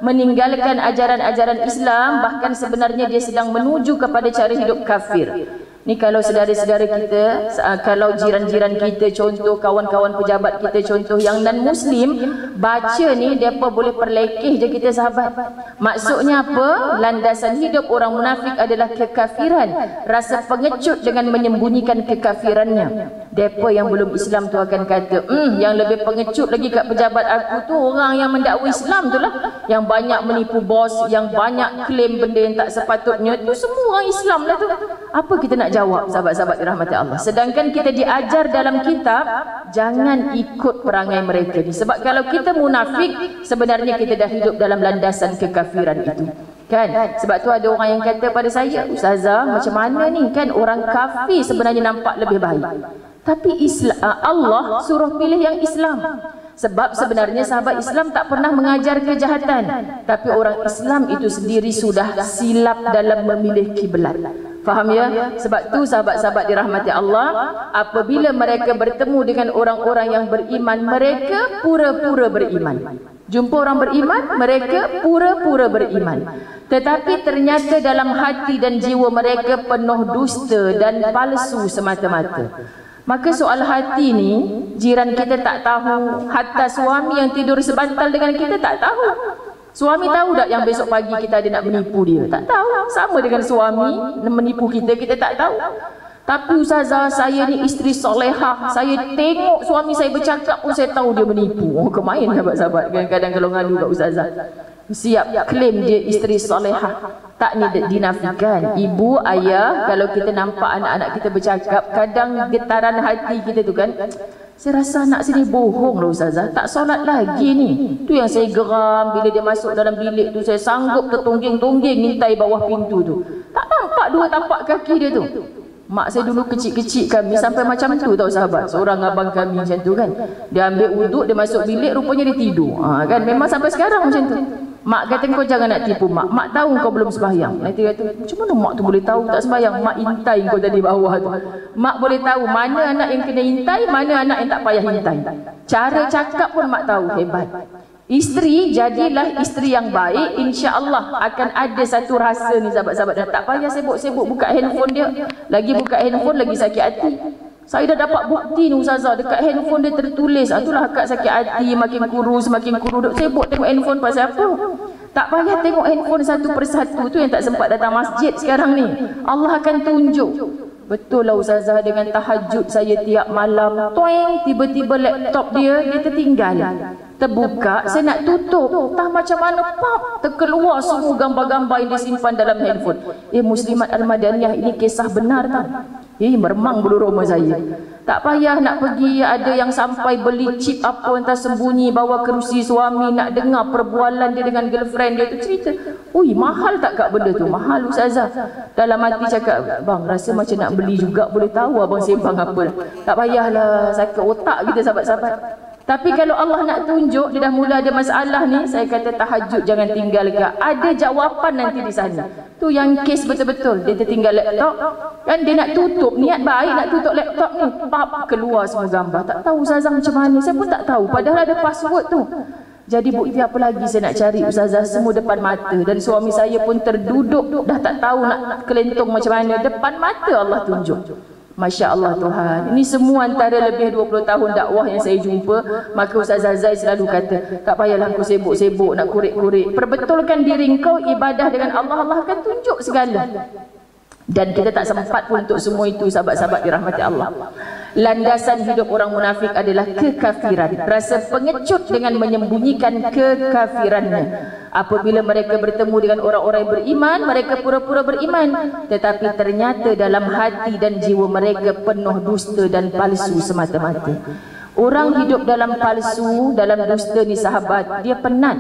meninggalkan ajaran-ajaran Islam, bahkan sebenarnya dia sedang menuju kepada cara hidup kafir. Ni kalau saudara-saudara kita, kalau jiran-jiran kita, contoh kawan-kawan pejabat kita, contoh yang non-Muslim, baca ni, mereka boleh perlekeh je kita sahabat. Maksudnya apa? Landasan hidup orang munafik adalah kekafiran, rasa pengecut dengan menyembunyikan kekafirannya. Mereka yang belum Islam tu akan kata, yang lebih pengecut lagi kat pejabat aku tu orang yang mendakwa Islam tu lah, yang banyak menipu bos, yang banyak klaim benda yang tak sepatutnya, tu semua orang Islam lah tu. Apa kita nak jawab sahabat-sahabat dirahmati Allah? Sedangkan kita diajar dalam kitab, jangan ikut perangai mereka ni. Sebab kalau kita munafik, sebenarnya kita dah hidup dalam landasan kekafiran itu. Kan? Sebab tu ada orang yang kata pada saya, Ustazah, macam mana ni? Kan orang kafir sebenarnya nampak lebih baik. Tapi Allah suruh pilih yang Islam. Sebab sebenarnya sahabat Islam tak pernah mengajar kejahatan. Tapi orang Islam itu sendiri sudah silap dalam memilih kiblat. Faham ya? Sebab tu sahabat-sahabat dirahmati Allah, apabila mereka bertemu dengan orang-orang yang beriman, mereka pura-pura beriman. Jumpa orang beriman, mereka pura-pura beriman. Tetapi ternyata dalam hati dan jiwa mereka penuh dusta dan palsu semata-mata. Maka soal hati ni, jiran kita tak tahu, hatta suami yang tidur sebantal dengan kita tak tahu. Suami tahu tak yang besok pagi kita ada nak menipu dia? Tak tahu. Sama dengan suami menipu kita, kita tak tahu. Tapi Ustazah, saya ni isteri solehah, saya tengok suami saya bercakap pun saya tahu dia menipu. Oh, kemain sahabat-sahabat, kadang-kadang kalau ngadu kat Ustazah, siap klaim dia isteri solehah. Tak ni dinafikan. Ibu, ayah, kalau kita nampak anak-anak kita bercakap, kadang getaran hati kita tu kan, saya rasa anak sini bohong lah Ustazah, tak solat lagi ni. Tu yang saya geram bila dia masuk dalam bilik tu, saya sanggup tertongging-tongging ngintai bawah pintu tu. Tak nampak dua tapak kaki dia tu. Mak saya dulu kecil-kecil kami sampai macam tu tau sahabat. Seorang abang kami macam tu kan, dia ambil wuduk, dia masuk bilik, rupanya dia tidur. Kan memang sampai sekarang macam tu. Mak kata, kau jangan nak tipu mak. Mak tahu kau belum sembahyang. Nanti kata, macam mana mak tu boleh tahu tak sembahyang? Mak intai kau tadi bawah tu. Mak boleh tahu mana anak yang kena intai, mana anak yang tak payah intai. Cara cakap pun mak tahu. Hebat. Isteri, jadilah isteri yang baik, insya-Allah akan ada satu rasa ni sahabat-sahabat. Dan tak payah sibuk-sibuk buka handphone dia. Lagi buka handphone lagi sakit hati. Saya dah dapat bukti ni Ustazah, dekat handphone dia tertulis, itulah akak sakit hati, makin kurus, makin kurus. Sibuk tengok handphone pasal apa? Tak payah tengok handphone satu persatu. Tu yang tak sempat datang masjid sekarang ni. Allah akan tunjuk. Betul lah Ustazah, dengan tahajud saya tiap malam, toing, tiba-tiba laptop dia tertinggal. Terbuka, saya nak tutup, tak macam mana, pop, terkeluar semua gambar-gambar yang disimpan dalam handphone. Muslimat Al-Madaniyah, ini kisah benar tak? Meremang bulu roma saya. Tak payah nak pergi, ada yang sampai beli chip apa entah sembunyi, bawa kerusi suami, nak dengar perbualan dia dengan girlfriend dia tu, cerita. Ui, mahal tak kak benda tu? Mahal Ustazah. Dalam hati cakap, bang rasa macam nak beli juga, boleh tahu abang sembang apa. Tak payahlah sakit otak kita sahabat-sahabat. Tapi kalau Allah nak tunjuk, dia dah mula ada masalah ni, saya kata tahajud jangan tinggalkan. Ada jawapan nanti di sana. Tu yang kes betul-betul. Dia tertinggal laptop, kan dia nak tutup, niat baik nak tutup laptop ni, pap, keluar semua gambar. Tak tahu Ustazah macam mana, saya pun tak tahu. Padahal ada password tu. Jadi bukti apa lagi saya nak cari Ustazah, semua depan mata. Dan suami saya pun terduduk, dah tak tahu nak kelentong macam mana. Depan mata Allah tunjuk. Masya Allah Tuhan. Ini semua antara lebih 20 tahun dakwah yang saya jumpa. Maka Ustazah Zai selalu kata, tak payahlah kau sibuk-sibuk nak kurik-kurik. Perbetulkan diri kau, ibadah dengan Allah, Allah akan tunjuk segala. Dan kita tak sempat pun untuk semua itu sahabat-sahabat dirahmati Allah. Landasan hidup orang munafik adalah kekafiran, rasa pengecut dengan menyembunyikan kekafirannya. Apabila mereka bertemu dengan orang-orang yang beriman, mereka pura-pura beriman, tetapi ternyata dalam hati dan jiwa mereka penuh dusta dan palsu semata-mata. Orang hidup dalam palsu, dalam dusta ni sahabat, dia penat.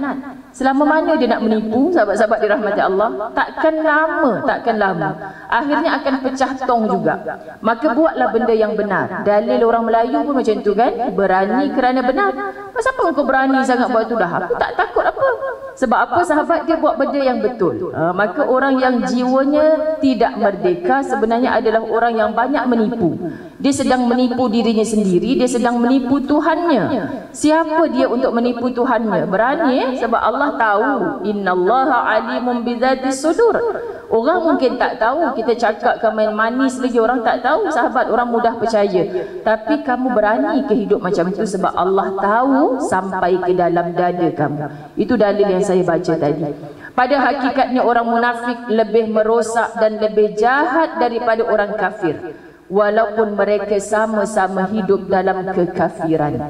Selama mana dia nak menipu, sahabat-sahabat dirahmati Allah? Takkan lama. Akhirnya akan pecah tong juga. Maka buatlah benda yang benar. Dalil orang Melayu pun macam tu kan, berani kerana benar. Kenapa engkau berani sangat buat tu dah? Aku tak takut apa. Sebab apa sahabat, dia buat benda yang betul. Maka orang yang jiwanya tidak merdeka sebenarnya adalah orang yang banyak menipu. Dia sedang menipu dirinya sendiri, dia sedang menipu Tuhannya. Siapa dia untuk menipu Tuhannya? Berani sebab Allah tahu, innallaha alimun bizatis sudur. Orang mungkin tak tahu, kita cakapkan main manis lagi orang tak tahu, sahabat, orang mudah percaya. Tapi kamu berani ke hidup macam itu sebab Allah tahu sampai ke dalam dada kamu. Itu dalil yang saya baca tadi. Pada hakikatnya orang munafik lebih merosak dan lebih jahat daripada orang kafir, walaupun mereka sama-sama hidup dalam kekafiran.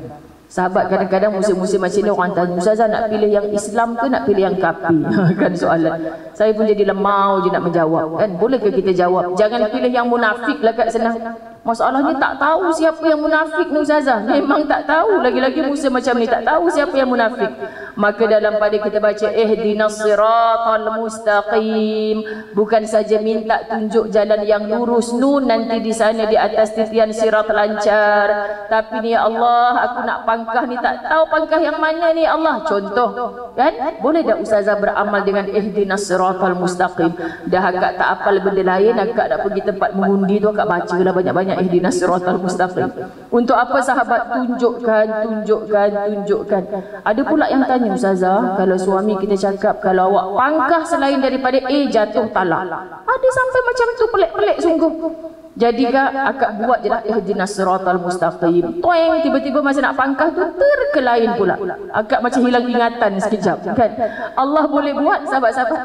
Sahabat, kadang-kadang musim-musim macam ni orang tanya, Ustazah nak pilih yang Islam ke nak pilih yang kafir? Kan soalan. Saya pun jadi lemau je nak menjawab. Kan boleh ke kita jawab? Jangan pilih yang munafik lah, kat senang. Masalahnya tak tahu siapa yang munafik ni Ustazah. Memang tak tahu. Lagi-lagi musim macam ni tak tahu siapa yang munafik. Maka dalam pada kita baca ihdinas siratal mustaqim, bukan saja minta tunjuk jalan yang lurus, nun nanti di sana di atas titian sirat lancar, tapi ni ya Allah, aku nak pangkah ni tak tahu pangkah yang mana ni Allah. Contoh kan, boleh tak Ustazah beramal dengan ihdinas siratal mustaqim? Dah akak tak apal benda lain, akak nak pergi tempat mengundi tu akak bacalah banyak-banyak ihdinas siratal mustaqim. Untuk apa sahabat? Tunjukkan. Ada pula yang tanya, Ustazah, kalau suami kita cakap kalau awak pangkah selain daripada A jatuh talak. Ada sampai macam tu, pelik-pelik sungguh. Jadi akak buat je lah ihdinas siratal mustaqim. Toeng, tiba-tiba masa nak pangkah tu terkelain pula. Akak macam hilang ingatan sekejap kan. Allah boleh buat sahabat-sahabat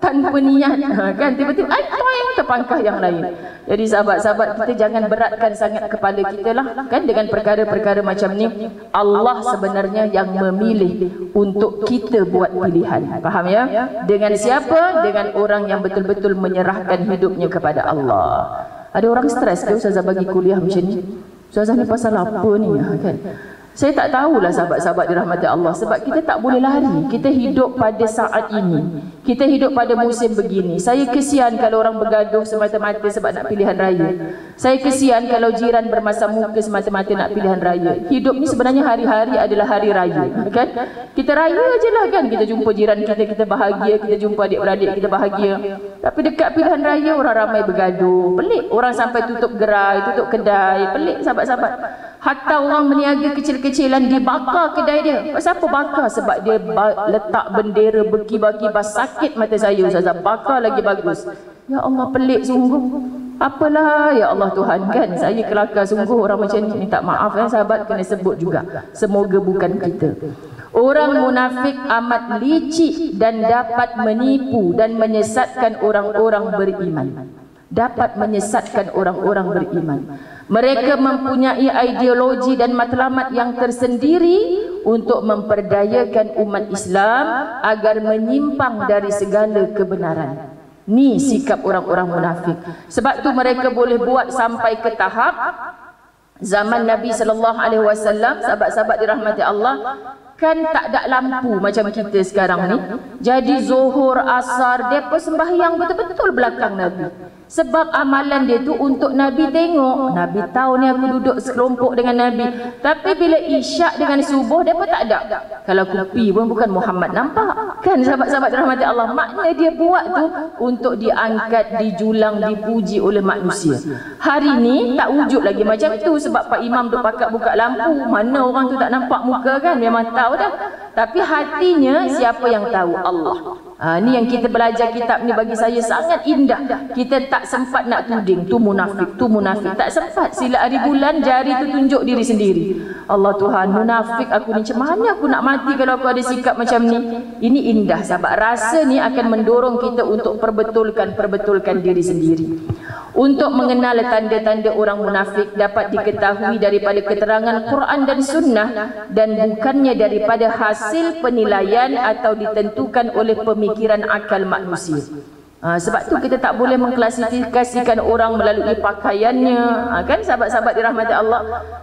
tanpa niat kan, tiba-tiba toeng terpangkah yang lain. Jadi sahabat-sahabat, kita jangan beratkan sangat kepala kita lah kan dengan perkara-perkara macam ni. Allah sebenarnya yang memilih untuk kita buat pilihan. Faham ya? Dengan siapa? Dengan orang yang betul-betul menyerahkan hidupnya kepada Allah. Ada orang stres ke Ustazah bagi kuliah macam ni? Ustazah ni pasal apa ni kan? Saya tak tahulah sahabat-sahabat dirahmati Allah, sebab kita tak boleh lari. Kita hidup pada saat ini, kita hidup pada musim begini. Saya kesian kalau orang bergaduh semata-mata sebab nak pilihan raya. Saya kesian kalau jiran bermasam muka semata-mata nak pilihan raya. Hidup ni sebenarnya hari-hari adalah hari raya kan? Kita raya je lah kan, kita jumpa jiran kita, kita bahagia, kita jumpa adik-beradik kita bahagia. Tapi dekat pilihan raya orang ramai bergaduh. Pelik, orang sampai tutup gerai, tutup kedai. Pelik sahabat-sahabat. Hatta orang meniaga kecil-kecilan dibakar kedai dia. Pasal apa bakar? Sebab dia letak bendera berkibar-kibar. Sakit mata saya Ustazah, bakar lagi bagus. Ya Allah, pelik sungguh. Apalah ya Allah Tuhan kan, saya kelakar sungguh orang macam ni. Minta maaf sahabat, kena sebut juga. Semoga bukan kita. Orang munafik amat licik dan dapat menipu dan menyesatkan orang-orang beriman. Dapat menyesatkan orang-orang beriman. Mereka mempunyai ideologi dan matlamat yang tersendiri untuk memperdayakan umat Islam agar menyimpang dari segala kebenaran. Ni sikap orang-orang munafik. Sebab tu mereka boleh buat sampai ke tahap zaman Nabi SAW, sahabat-sahabat dirahmati Allah, kan tak ada lampu macam kita sekarang ni. Jadi zuhur, asar, mereka sembahyang betul-betul belakang Nabi. Sebab amalan dia tu untuk Nabi tengok. Nabi tahu ni aku duduk sekelompok dengan Nabi. Tapi bila isyak dengan subuh, mereka tak ada. Kalau kopi pun bukan Muhammad nampak. Kan sahabat-sahabat rahmati Allah. Maknanya dia buat tu untuk diangkat, dijulang, dipuji oleh manusia. Hari ni tak wujud lagi macam tu. Sebab Pak Imam duk pakat buka lampu. Mana orang tu tak nampak muka kan? Memang tahu dah. Tapi hatinya siapa yang tahu? Allah. Ni yang kita belajar kitab ni bagi saya sangat indah. Kita tak sempat nak tuding tu munafik, tu munafik. Tak sempat. Sila hari bulan jari tu tunjuk diri sendiri. Allah Tuhan, munafik aku ni, macam mana aku nak mati kalau aku ada sikap macam ni? Ini indah sahabat. Rasa ni akan mendorong kita untuk perbetulkan diri sendiri. Untuk mengenal tanda-tanda orang munafik dapat diketahui daripada keterangan Quran dan Sunnah, dan bukannya daripada hasil penilaian atau ditentukan oleh pemikiran akal manusia. Sebab tu kita tak boleh mengklasifikasikan orang melalui pakaiannya. Kan sahabat-sahabat dirahmati Allah,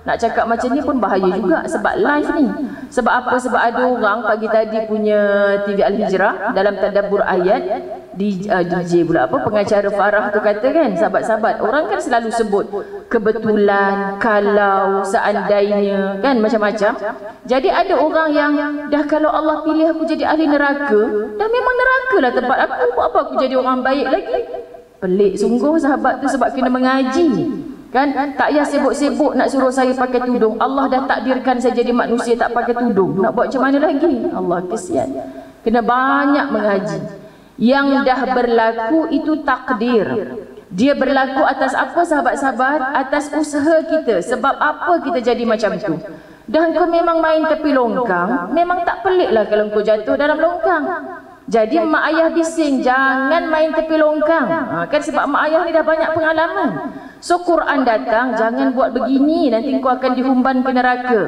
nak cakap macam ni pun bahaya juga sebab live ni. Sebab apa? Sebab ada orang pagi tadi punya TV Al-Hijrah dalam tadabbur ayat, DJ pula apa, pengacara Farah tu kata kan, sahabat-sahabat, orang kan selalu sebut kebetulan, kalau, seandainya kan, macam-macam. Jadi ada orang yang dah kalau Allah pilih aku jadi ahli neraka, dah memang neraka lah tempat aku, buat apa aku jadi orang baik lagi? Pelik sungguh sahabat tu. Sebab kena mengaji kan, tak payah sibuk-sibuk nak suruh saya pakai tudung. Allah dah takdirkan saya jadi manusia tak pakai tudung, nak buat macam mana lagi? Allah kesian. Kena banyak mengaji. Yang dah berlaku itu takdir. Dia berlaku atas apa sahabat-sahabat? Atas usaha kita. Sebab apa kita jadi macam tu? Dan kau memang main tepi longkang, memang tak pelik lah kalau kau jatuh dalam longkang. Jadi mak ayah bising, jangan main tepi longkang. Kan sebab mak ayah ni dah banyak pengalaman. So Quran datang, jangan buat begini, nanti kau akan dihumban ke neraka.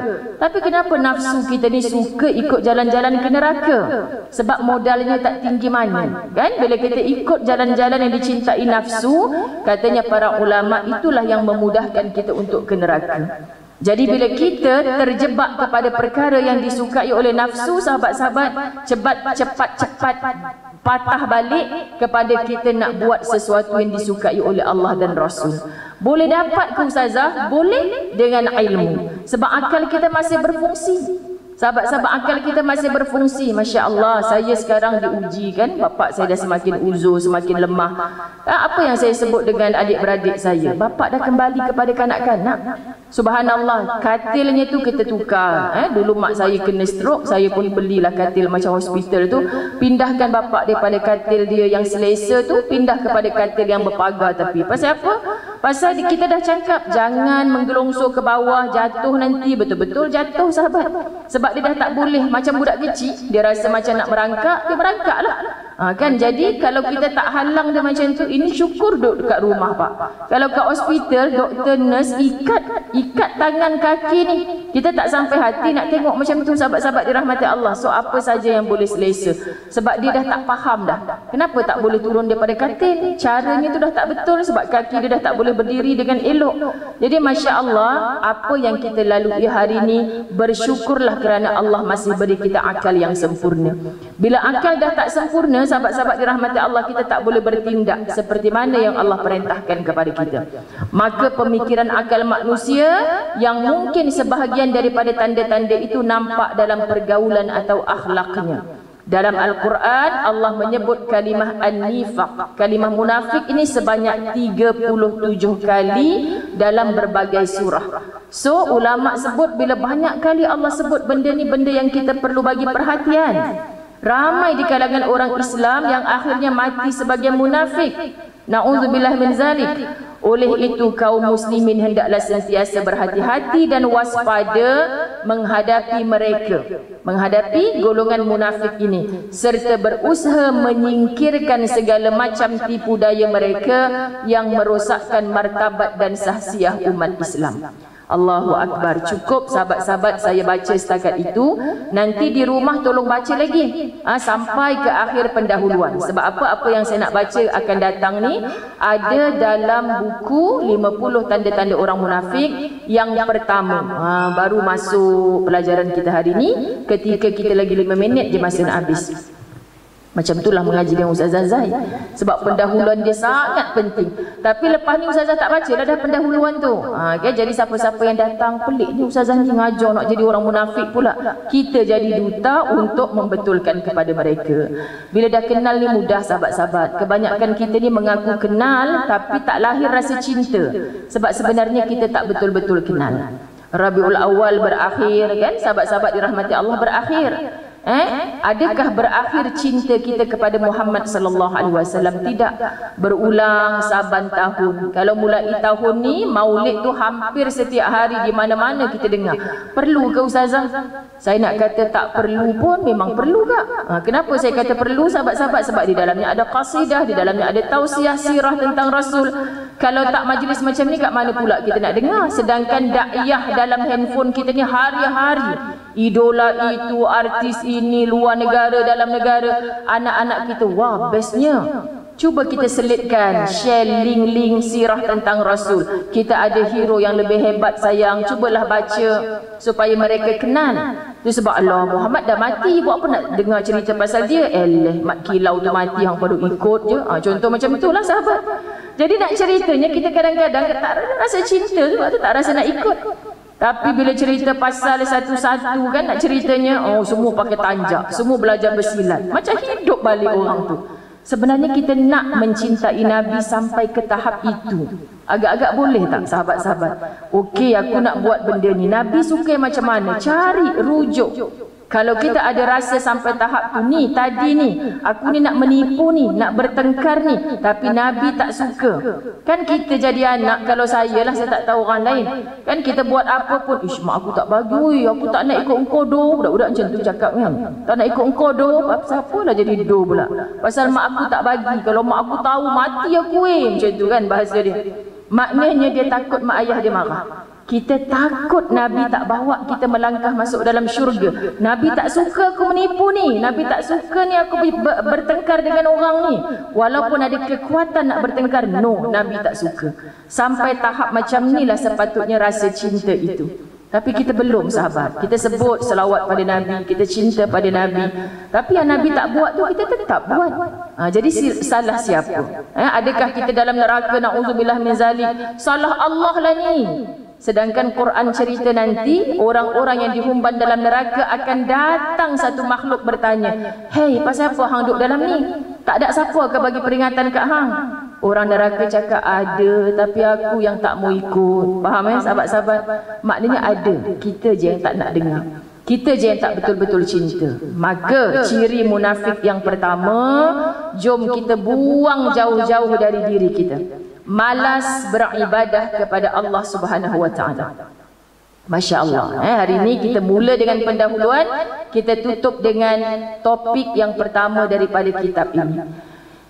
Tapi kenapa nafsu kita ni suka ikut jalan-jalan ke neraka? Sebab modalnya tak tinggi mana. Kan bila kita ikut jalan-jalan yang dicintai nafsu, katanya para ulama itulah yang memudahkan kita untuk ke neraka. Jadi bila kita terjebak kepada perkara yang disukai oleh nafsu, sahabat-sahabat, cepat-cepat patah balik kepada kita nak buat sesuatu yang disukai oleh Allah dan Rasul. Boleh dapat ke Ustazah? Boleh dengan ilmu. Sebab akal kita masih berfungsi. Sahabat-sahabat, akal kita masih berfungsi. Masya Allah, saya sekarang diuji kan. Bapak saya dah semakin uzur, semakin lemah. Apa yang saya sebut dengan adik-beradik saya? Bapak dah kembali kepada kanak-kanak. Subhanallah, katilnya tu kita tukar. Dulu mak saya kena stroke, saya pun belilah katil macam hospital tu. Pindahkan bapak daripada katil dia yang selesa tu, pindah kepada katil yang berpagar tepi. Pasal apa? Pasal kita dah cakap, jangan menggelongsor ke bawah, jatuh nanti. Betul-betul jatuh sahabat. Sebab dia dah tak boleh, macam budak kecil. Dia rasa macam nak merangkak, dia merangkak lah. Kan jadi kalau kita tak halang dia macam tu, ini syukur duduk dekat rumah pak. Kalau kat hospital, doktor nurse ikat tangan kaki ni, kita tak sampai hati nak tengok macam tu sahabat-sahabat dirahmati Allah. So apa saja yang boleh selesa. Sebab dia dah tak faham dah. Kenapa tak boleh turun daripada katil? Caranya tu dah tak betul sebab kaki dia dah tak boleh berdiri dengan elok. Jadi Masya Allah, apa yang kita lalui hari ini, bersyukurlah kerana Allah masih beri kita akal yang sempurna. Bila akal dah tak sempurna, sahabat-sahabat dirahmati Allah, kita tak boleh bertindak seperti mana yang Allah perintahkan kepada kita. Maka pemikiran akal manusia yang mungkin sebahagian daripada tanda-tanda itu nampak dalam pergaulan atau akhlaknya. Dalam Al-Quran Allah menyebut kalimah an-nifaq, kalimah munafik ini sebanyak 37 kali dalam berbagai surah. So ulama sebut bila banyak kali Allah sebut benda ni benda yang kita perlu bagi perhatian. Ramai di kalangan orang Islam yang akhirnya mati sebagai munafik. Na'udzubillah min zalik. Oleh itu kaum muslimin hendaklah sentiasa berhati-hati dan waspada menghadapi mereka, menghadapi golongan munafik ini, serta berusaha menyingkirkan segala macam tipu daya mereka yang merosakkan martabat dan sahsiah umat Islam. Allahu Akbar. Cukup sahabat-sahabat saya baca setakat itu. Nanti di rumah tolong baca lagi sampai ke akhir pendahuluan. Sebab apa yang saya nak baca akan datang ni ada dalam buku 50 tanda-tanda orang munafik yang pertama. Baru masuk pelajaran kita hari ni, ketika kita lagi 5 minit je masa nak habis. Macam itulah mengaji dengan Ustazah Zai. Sebab pendahuluan dia sangat penting. Tapi lepas ni Ustazah tak baca dah pendahuluan tu. Okay? Jadi siapa-siapa yang datang, pelik ni Ustazah ni ngajar nak jadi orang munafik pula. Kita jadi duta untuk membetulkan kepada mereka. Bila dah kenal ni mudah sahabat-sahabat. Kebanyakan kita ni mengaku kenal tapi tak lahir rasa cinta. Sebab sebenarnya kita tak betul-betul kenal. Rabiul Awal berakhir kan, sahabat-sahabat dirahmati Allah berakhir. Adakah berakhir cinta kita kepada Muhammad sallallahu alaihi wasallam? Tidak. Berulang saban tahun. Kalau mulai tahun ni maulid tu hampir setiap hari, di mana-mana kita dengar. Perlu ke Ustazah? Saya nak kata tak perlu pun memang perlu kak. Kenapa saya kata perlu sahabat-sahabat? Sebab di dalamnya ada qasidah, di dalamnya ada tausiah sirah tentang Rasul. Kalau tak majlis macam ni kat mana pula kita nak dengar? Sedangkan dakwah dalam handphone kita ni hari-hari. Idola itu, artis ini, luar negara, dalam negara, anak-anak kita, wah bestnya. Cuba kita selitkan, share link-link sirah tentang Rasul. Kita ada hero yang lebih hebat sayang, cubalah baca supaya mereka kenal. Itu sebab Allah Muhammad dah mati, buat apa nak dengar cerita pasal dia? Mat Kilau tu mati, hang pada ikut je. Contoh macam itulah sahabat. Jadi nak ceritanya kita kadang-kadang tak rasa cinta, sebab tu tak rasa nak ikut. Tapi bila cerita pasal satu-satu kan nak ceritanya, semua pakai tanjak, semua belajar bersilat. Macam hidup balik orang tu. Sebenarnya kita nak mencintai Nabi sampai ke tahap itu. Agak-agak boleh tak sahabat-sahabat? Okey, aku nak buat benda ni. Nabi suka macam mana? Cari rujuk. Kalau kita ada rasa sampai tahap tu, ni tadi ni aku ni nak menipu ni, nak bertengkar ni, tapi Nabi tak suka. Kan kita jadi anak, kalau saya lah, saya tak tahu orang lain, kan kita buat apa pun, ish mak aku tak bagi, aku tak nak ikut engkau doh. Budak-budak macam tu cakap kan, tak nak ikut engkau doh. Siapalah jadi doh pula, pasal mak aku tak bagi, kalau mak aku tahu mati aku macam tu kan bahasa dia. Maknanya dia takut mak ayah dia marah. Kita takut Nabi tak bawa kita melangkah masuk dalam syurga. Nabi tak suka aku menipu ni, Nabi tak suka ni aku bertengkar dengan orang ni, walaupun ada kekuatan nak bertengkar. No, Nabi tak suka. Sampai tahap macam ni lah sepatutnya rasa cinta itu. Tapi kita belum, sahabat. Kita sebut selawat pada Nabi, kita cinta pada Nabi, tapi yang Nabi tak buat tu kita tetap buat. Jadi salah siapa? Adakah kita dalam neraka? Na'udzubillah min zalik. Salah Allah lah ni. Sedangkan Quran cerita nanti orang-orang yang dihumban dalam neraka akan datang satu makhluk bertanya, "Hei, pasal apa hang duduk dalam ni? Tak ada siapa ke bagi peringatan kat hang?" Orang neraka cakap, "Ada, tapi aku yang tak mau ikut." Faham sahabat-sahabat? Maknanya ada, kita je yang tak nak dengar. Kita je yang tak betul-betul cinta. Maka ciri munafik yang pertama, jom kita buang jauh-jauh dari diri kita. Malas beribadah kepada Allah Subhanahu wa taala. Masya-Allah. Hari ini kita mula dengan pendahuluan, kita tutup dengan topik yang pertama daripada kitab ini.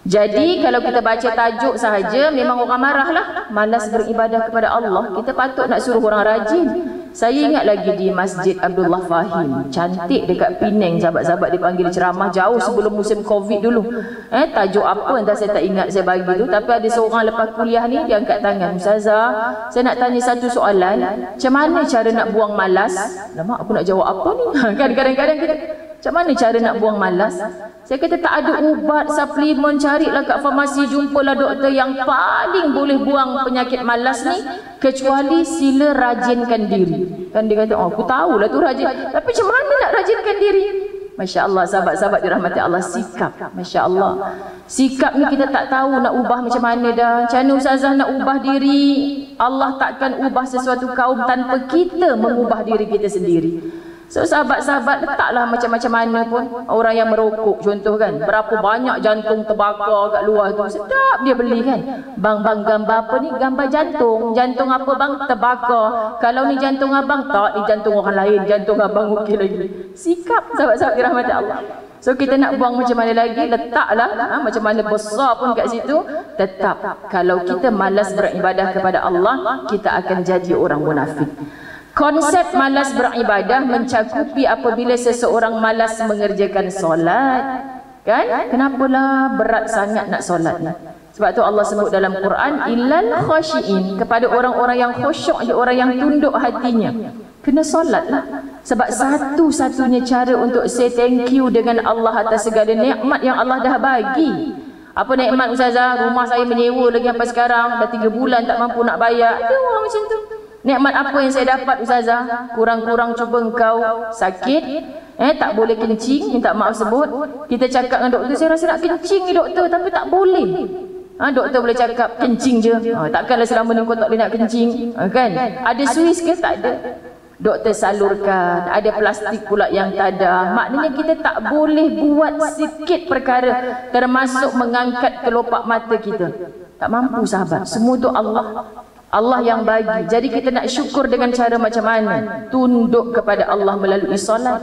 Jadi kalau kita baca tajuk sahaja memang orang marahlah, malas beribadah kepada Allah. Kita patut nak suruh orang rajin. Saya ingat lagi di Masjid Abdullah Fahim, cantik dekat Penang, sahabat-sahabat dipanggil ceramah jauh sebelum musim Covid dulu. Tajuk apa entah saya tak ingat saya bagi tu, tapi ada seorang lepas kuliah ni dia angkat tangan, "Ustazah, saya nak tanya satu soalan, macam mana cara nak buang malas?" Lama aku nak jawab apa ni? Kan kadang-kadang kita, macam mana cara nak buang malas? Saya kata tak ada ubat, suplemen, carilah kat farmasi, jumpalah doktor yang paling boleh buang penyakit malas ni, kecuali sila rajinkan diri. Kan dia kata, "Oh, aku tahulah tu rajin, tapi macam mana nak rajinkan diri?" Masya Allah, sahabat-sahabat dirahmati Allah, sikap. Masya Allah, sikap ni kita tak tahu nak ubah macam mana dah. Macam mana Ustazah nak ubah diri? Allah takkan ubah sesuatu kaum tanpa kita mengubah diri kita sendiri. So sahabat-sahabat, letaklah macam-macam mana pun. Orang yang merokok contoh kan, berapa banyak jantung terbakar kat luar tu, sedap dia beli kan. "Bang, gambar apa ni?" "Gambar jantung." "Jantung apa bang?" "Terbakar." "Kalau ni jantung abang?" "Tak, ni jantung orang lain, jantung abang okey lagi." Sikap sahabat-sahabat dirahmati Allah. So kita nak buang macam mana lagi, letaklah macam mana besar pun kat situ. Tetap kalau kita malas beribadah kepada Allah, kita akan jadi orang munafik. Konsep malas beribadah mencakupi apabila seseorang malas mengerjakan solat. Kan? Kenapalah berat sangat nak solat ni? Sebab tu Allah sebut dalam Quran, "Illal khashiin," kepada orang-orang yang khusyuk, orang yang tunduk hatinya. Kena solatlah. Sebab satu-satunya cara untuk say thank you dengan Allah atas segala nikmat yang Allah dah bagi. Apa nikmat Ustazah? Rumah saya menyewa lagi sampai sekarang, dah 3 bulan tak mampu nak bayar. Ada orang macam tu. Nikmat apa yang saya dapat Ustazah? Kurang-kurang cuba engkau sakit, tak boleh kencing, minta maaf sebut. Kita cakap dengan doktor, "Saya rasa nak kencing ni doktor," tapi tak boleh. Doktor boleh cakap, "Kencing je." Takkanlah selama ni kau tak boleh nak kencing, kan? Ada Swiss ke? Tak ada. Doktor salurkan, ada plastik pula yang tak ada. Maknanya kita tak boleh buat sikit perkara, termasuk mengangkat kelopak mata kita. Tak mampu sahabat. Semua tu Allah yang bagi. Jadi kita nak syukur dengan cara macam mana? Tunduk kepada Allah melalui solat.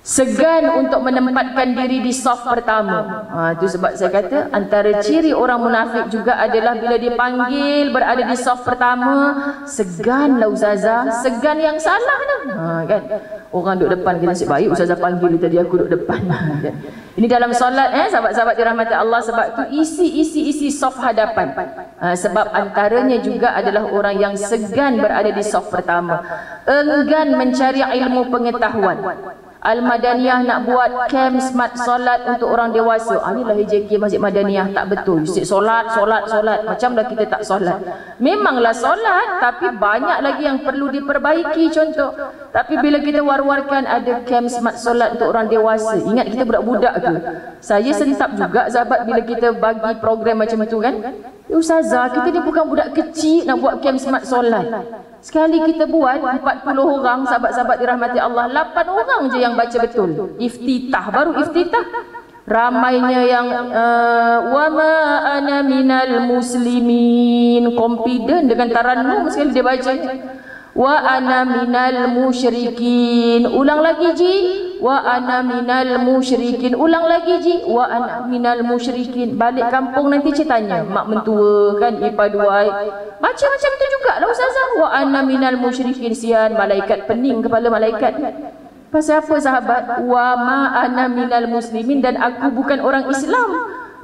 Segan untuk menempatkan diri di saf pertama. Itu sebab saya kata antara ciri orang munafik juga adalah bila dipanggil berada di saf pertama, seganlah Ustazah. Segan yang salah dah. Kan? Orang duduk depan, kita nasib baik Ustazah panggil tadi, aku duduk depan. Ini dalam solat, sahabat-sahabat dirahmati Allah. Sebab tu isi saf hadapan. Sebab antaranya juga adalah orang yang segan berada di saf pertama, enggan mencari ilmu pengetahuan. Al-Madaniyah nak buat camp smart solat untuk orang dewasa. Inilah HJK Masjid Madaniyah tak betul. Solat. Macamlah kita tak solat. Memanglah solat, tapi banyak lagi yang perlu diperbaiki contoh. Tapi bila kita war-warkan ada camp smart solat untuk orang dewasa, ingat kita budak-budak ke? Saya sentap juga sahabat bila kita bagi program macam tu kan. Ustazah, kita ni bukan budak kecil nak buat camp smart solat. Sekali kita buat 40 orang sahabat-sahabat dirahmati Allah, 8 orang je yang baca betul. Iftitah, baru iftitah. Ramainya yang wa ma ana minal muslimin, confident dengan tarannum sekali dia baca. Wa ana minal musyrikin, ulang lagi ji. Wa ana minal musyrikin, ulang lagi ji. Wa ana minal musyrikin. Balik kampung nanti cik tanya mak mentua kan, ipar duai, baca macam tu jugalah ustazah. Wa ana minal musyrikin, sian malaikat pening kepala malaikat. Pasal apa sahabat? Wa ma ana minal muslimin, dan aku bukan orang Islam.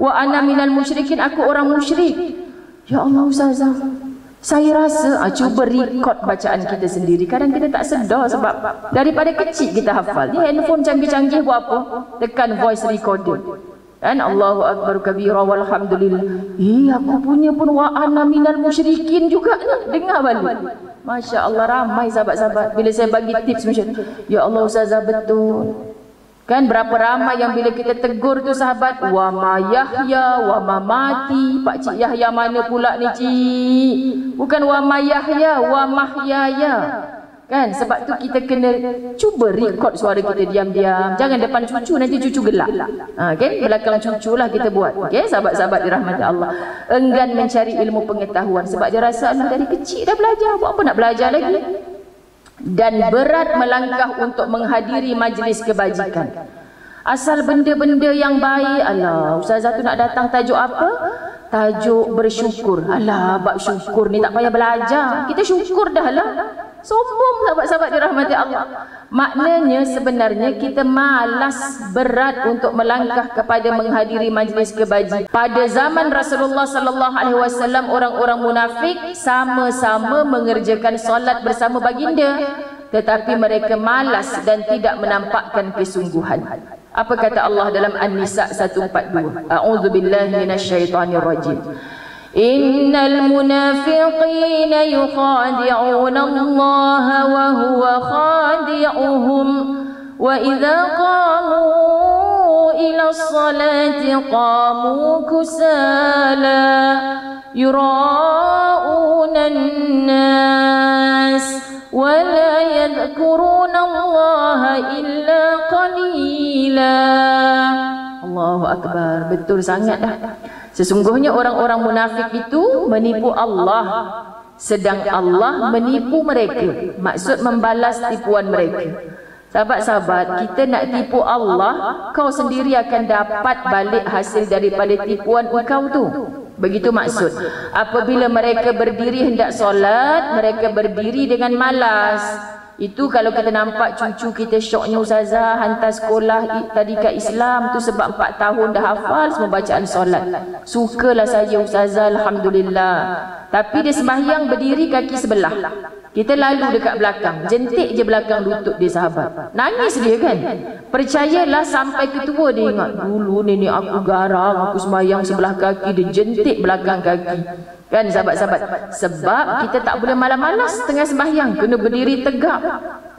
Wa ana minal musyrikin, aku orang musyrik. Ya Allah ustazah, saya rasa cuba record bacaan kita sendiri. Kadang kita tak sedar sebab daripada kecil kita hafal. Ni handphone canggih-canggih buat apa? Tekan voice recorder. Kan Allahu akbar kabira walhamdulillah. Aku punya pun wa ana minal musyrikin juga ni. Dengar balik. Masya Allah, ramai sahabat-sahabat bila saya bagi tips macam tu. Ya Allah ustazah, betul. Kan berapa ramai yang bila kita tegur tu sahabat, wa ma Yahya, wa ma mati. Pak Cik Yahya mana pula ni cik? Bukan wa ma Yahya, wa mahyaya. Kan sebab tu kita kena cuba record suara kita diam-diam. Jangan depan cucu, nanti cucu gelak. Okay? Belakang cucu lah kita buat. Okay? Sahabat-sahabat dirahmati Allah, enggan mencari ilmu pengetahuan sebab dia rasa dari kecil dah belajar, buat apa nak belajar lagi? Dan berat melangkah untuk menghadiri majlis kebajikan. Asal benda-benda yang baik. Alah, ustazah tu nak datang tajuk apa? Tajuk bersyukur. Alah, bab syukur ni tak payah belajar, kita syukur dah lah. Sombong sahabat-sahabat dirahmati Allah. Maknanya sebenarnya kita malas berat untuk melangkah kepada menghadiri majlis kebajikan. Pada zaman Rasulullah sallallahu alaihi wasallam, orang-orang munafik sama-sama mengerjakan solat bersama baginda, tetapi mereka malas dan tidak menampakkan kesungguhan. Apa kata Allah dalam An-Nisa 142? A'udzubillahi minasyaitonirrajim. Innal munafiqina yukhadi'una Allah wa huwa khadi'uhum wa idza qamu ila as-salati qamu kusala yura'una an-nas wa la yadhkuruna Allah illa qalila. Allahu akbar, betul sangat dah. Sesungguhnya orang-orang munafik itu menipu Allah, sedang Allah menipu mereka. Maksud membalas tipuan mereka. Sahabat-sahabat, kita nak tipu Allah, kau sendiri akan dapat balik hasil daripada tipuan kau tu. Begitu maksud. Apabila mereka berdiri hendak solat, mereka berdiri dengan malas. Itu kalau kita nampak cucu kita syoknya ustazah hantar sekolah tadika Islam tu sebab 4 tahun dah hafal semua bacaan solat. Sukalah saya ustazah, alhamdulillah. Tapi dia sembahyang berdiri kaki sebelah. Kita lalu dekat belakang, jentik je belakang lutut dia sahabat. Nangis dia kan. Percayalah sampai ketua dia ingat, dulu nenek aku garang, aku sembahyang sebelah kaki, dia jentik belakang kaki. Kan sahabat-sahabat, sebab kita tak boleh malas-malas tengah sembahyang, kena berdiri tegak.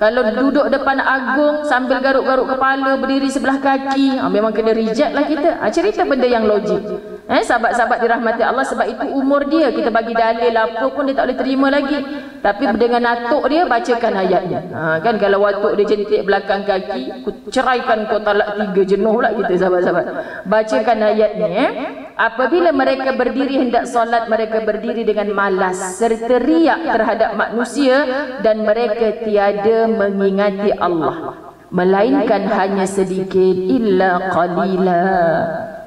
Kalau duduk depan agung sambil garuk-garuk kepala berdiri sebelah kaki, memang kena reject lah kita. Cerita benda yang logik. Sahabat-sahabat dirahmati Allah, sebab itu umur dia, kita bagi dalil apa pun dia tak boleh terima lagi. Tapi dengan atuk dia bacakan ayatnya. Kan kalau atuk dia jentik belakang kaki, ku ceraikan kau talak 3, jenuh pula kita sahabat-sahabat. Bacakan ayatnya. Apabila mereka berdiri hendak solat, mereka berdiri dengan malas serta riak terhadap manusia, dan mereka tiada mengingati Allah melainkan hanya sedikit, illa qalila.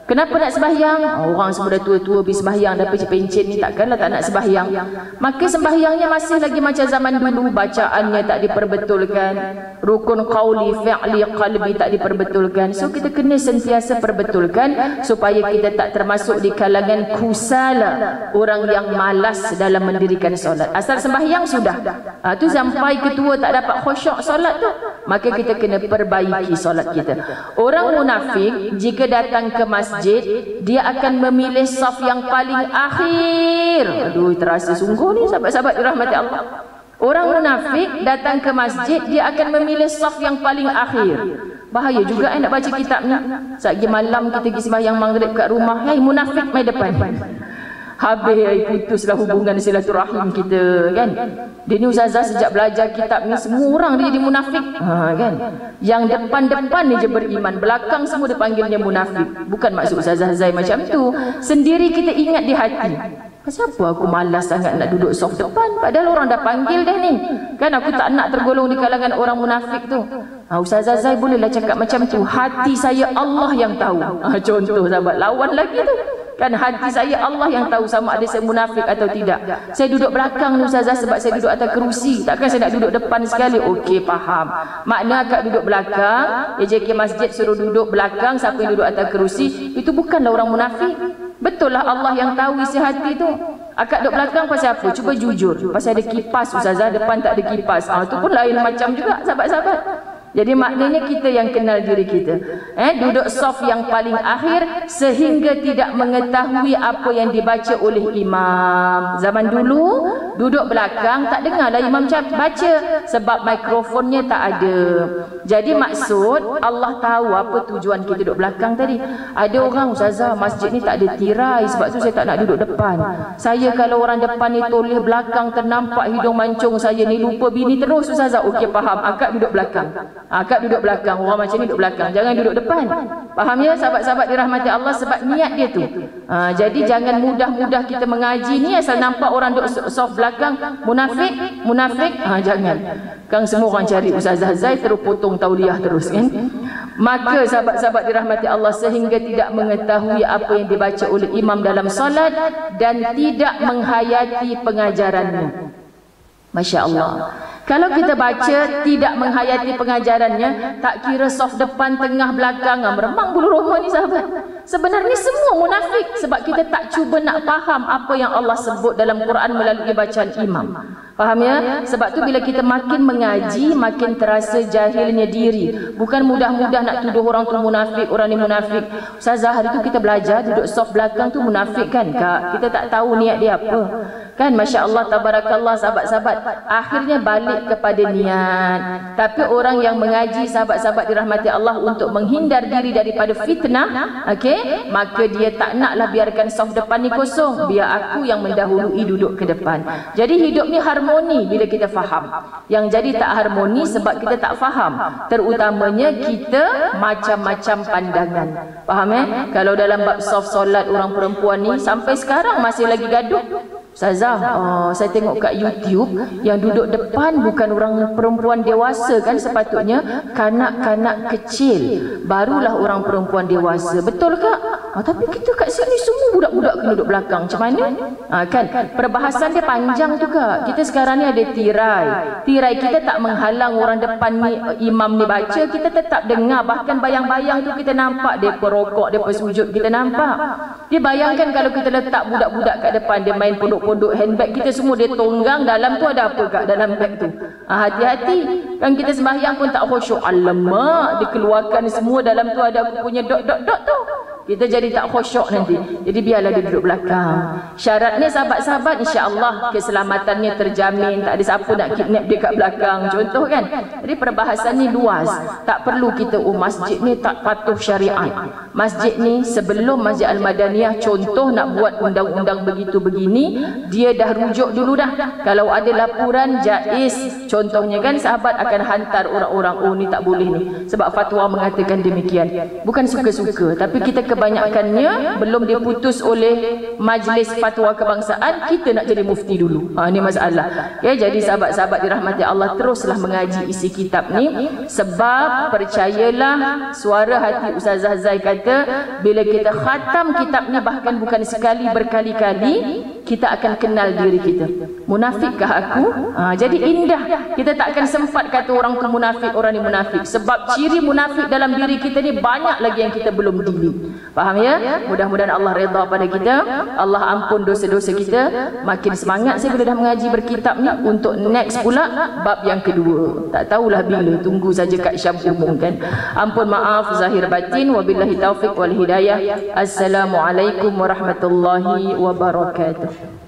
Kenapa nak sembahyang? Orang semua dah tua-tua pergi sembahyang, dah pencen ni takkanlah tak nak sembahyang. Maka sembahyangnya masih lagi macam zaman dulu, bacaannya tak diperbetulkan, rukun qauli, fi'li, qalbi tak diperbetulkan. So kita kena sentiasa perbetulkan supaya kita tak termasuk di kalangan kusala, orang yang malas dalam mendirikan solat. Asal sembahyang sudah, tu sampai ketua tak dapat khusyuk solat tu, maka kita kena perbaiki solat kita. Orang munafik jika datang ke masjid, dia akan memilih saf yang paling akhir. Aduh, terasa sungguh ni sahabat-sahabat dirahmati Allah. Orang munafik datang ke masjid, dia akan memilih saf yang paling akhir. Bahaya juga nak baca kitab ni. Sagi malam kita pergi sembahyang maghrib kat rumah, hey munafik mai depan. Habis putuslah hubungan silaturahim kita kan. Dia ni ustazah sejak belajar kitab ni semua orang dia jadi munafik. Kan. Yang depan-depan ni je beriman, belakang semua dia panggilnya munafik. Bukan maksud ustazah Zai macam tu. Sendiri kita ingat di hati. Siapa aku malas sangat nak duduk soft depan, padahal orang dah panggil dah ni. Kan aku tak nak tergolong di kalangan orang munafik tu. Ustazah Zai bolehlah cakap macam tu. Hati saya Allah yang tahu. Contoh sahabat, lawan lagi tu. Kan hati saya Allah yang tahu sama ada saya munafik atau tidak. Saya duduk belakang ni ustazah sebab saya duduk atas kerusi. Takkan saya nak duduk depan sekali. Okey, faham. Makna akak duduk belakang, JK Masjid suruh duduk belakang, siapa yang duduk atas kerusi, itu bukanlah orang munafik. Betul lah Allah yang tahu isi hati tu. Akak duduk belakang pasal apa? Cuba jujur. Pasal ada kipas ustazah, depan tak ada kipas. Itu pun lain macam juga sahabat-sahabat. Jadi maknanya kita yang kenal diri kita. Duduk saf yang paling akhir sehingga tidak mengetahui apa yang dibaca oleh imam. Zaman dulu duduk belakang tak dengarlah imam baca sebab mikrofonnya tak ada. Jadi maksud Allah tahu apa tujuan kita duduk belakang tadi. Ada orang ustazah masjid ni tak ada tirai sebab tu saya tak nak duduk depan. Saya kalau orang depan ni toleh belakang ternampak hidung mancung saya ni lupa bini terus ustazah. Okey faham. Akak duduk belakang. Akak duduk belakang, orang macam ni duduk belakang, jangan duduk depan. Faham ya sahabat-sahabat dirahmati Allah, sebab niat dia tu. Jadi jangan mudah-mudah kita mengaji ni asal nampak orang duduk soft belakang munafik, jangan. Kan semua orang cari ustazah Zai terus potong tauliah terus kan. Maka sahabat-sahabat dirahmati Allah, sehingga tidak mengetahui apa yang dibaca oleh imam dalam solat dan tidak menghayati pengajarannya. Masya Allah. Kalau kita baca tidak menghayati pengajarannya, tak kira soft depan, tengah, belakang, meremang bulu roma ni sahabat. Sebenarnya semua munafik sebab kita tak cuba nak faham apa yang Allah sebut dalam Quran melalui bacaan imam. Faham ya? Sebab tu bila kita makin mengaji, makin terasa jahilnya diri. Bukan mudah-mudah nak tuduh orang tu munafik, orang ni munafik. Ustazah, hari tu kita belajar duduk soft belakang tu munafik kan kak? Kita tak tahu niat dia apa. Kan Masya Allah, tabarakallah sahabat-sahabat. Akhirnya balik kepada niat. Tapi orang yang mengaji sahabat-sahabat dirahmati Allah untuk menghindar diri daripada fitnah, okey, maka dia tak naklah biarkan soft depan ni kosong, biar aku yang mendahului duduk ke depan. Jadi hidup ni harmoni bila kita faham. Yang jadi tak harmoni sebab kita tak faham. Terutamanya kita macam-macam pandangan. Faham Kalau dalam bab soft solat orang perempuan ni sampai sekarang masih lagi gaduh. Ustazah, saya tengok kat YouTube yang duduk depan bukan orang perempuan dewasa kan sepatutnya, kanak-kanak kecil, barulah orang perempuan dewasa. Betul kak? Tapi kita kat sini semua budak-budak kena duduk belakang. Macam mana? Kan perbahasan dia panjang tu kak. Kita sekarang ni ada tirai. Tirai kita tak menghalang orang depan ni, imam ni baca, kita tetap dengar. Bahkan bayang-bayang tu kita nampak dia perokok, dia sujud, kita nampak. Dia bayangkan kalau kita letak budak-budak kat depan, dia main pondok handbag kita semua dia tonggang, dalam tu ada apa kak dalam bag tu? Hati-hati. Kan kita sembahyang pun tak khusyuk. Alamak, dikeluarkan semua, dalam tu ada aku punya dot-dot-dot tu. Kita jadi tak khusyuk nanti. Jadi biarlah dia duduk belakang. Syaratnya sahabat-sahabat, insya-Allah keselamatannya terjamin. Tak ada siapa nak kidnap dia kat belakang. Contoh kan. Jadi perbahasan ni luas. Tak perlu kita masjid ni tak patuh syariat. Masjid ni sebelum Masjid Al-Madaniyah contoh nak buat undang-undang begitu begini, dia dah rujuk dulu dah. Kalau ada laporan jaiz, contohnya kan sahabat akan hantar orang-orang, oh ni tak boleh ni. Sebab fatwa mengatakan demikian. Bukan suka-suka, tapi kita kebanyakannya belum diputus oleh Majlis Fatwa Kebangsaan, kita nak jadi mufti dulu. Ini masalah. Okay, jadi sahabat-sahabat dirahmati Allah, teruslah mengaji isi kitab ni, sebab percayalah suara hati Ustazah Zai kata, bila kita khatam kitab ni bahkan bukan sekali, berkali-kali, kita akan kenal diri kita. Munafikkah aku? Jadi indah. Kita tak akan sempat kata orang tu munafik, orang ni munafik. Sebab ciri munafik dalam diri kita ni banyak lagi yang kita belum delete. Faham ya? Mudah-mudahan Allah redha pada kita. Allah ampun dosa-dosa kita. Makin semangat saya bila dah mengaji berkitab ni. Untuk next pula bab yang kedua. Tak tahulah bila. Tunggu saja Kak Syam umumkan. Ampun maaf zahir batin. Wabillahi taufiq wal hidayah. Assalamualaikum warahmatullahi wabarakatuh.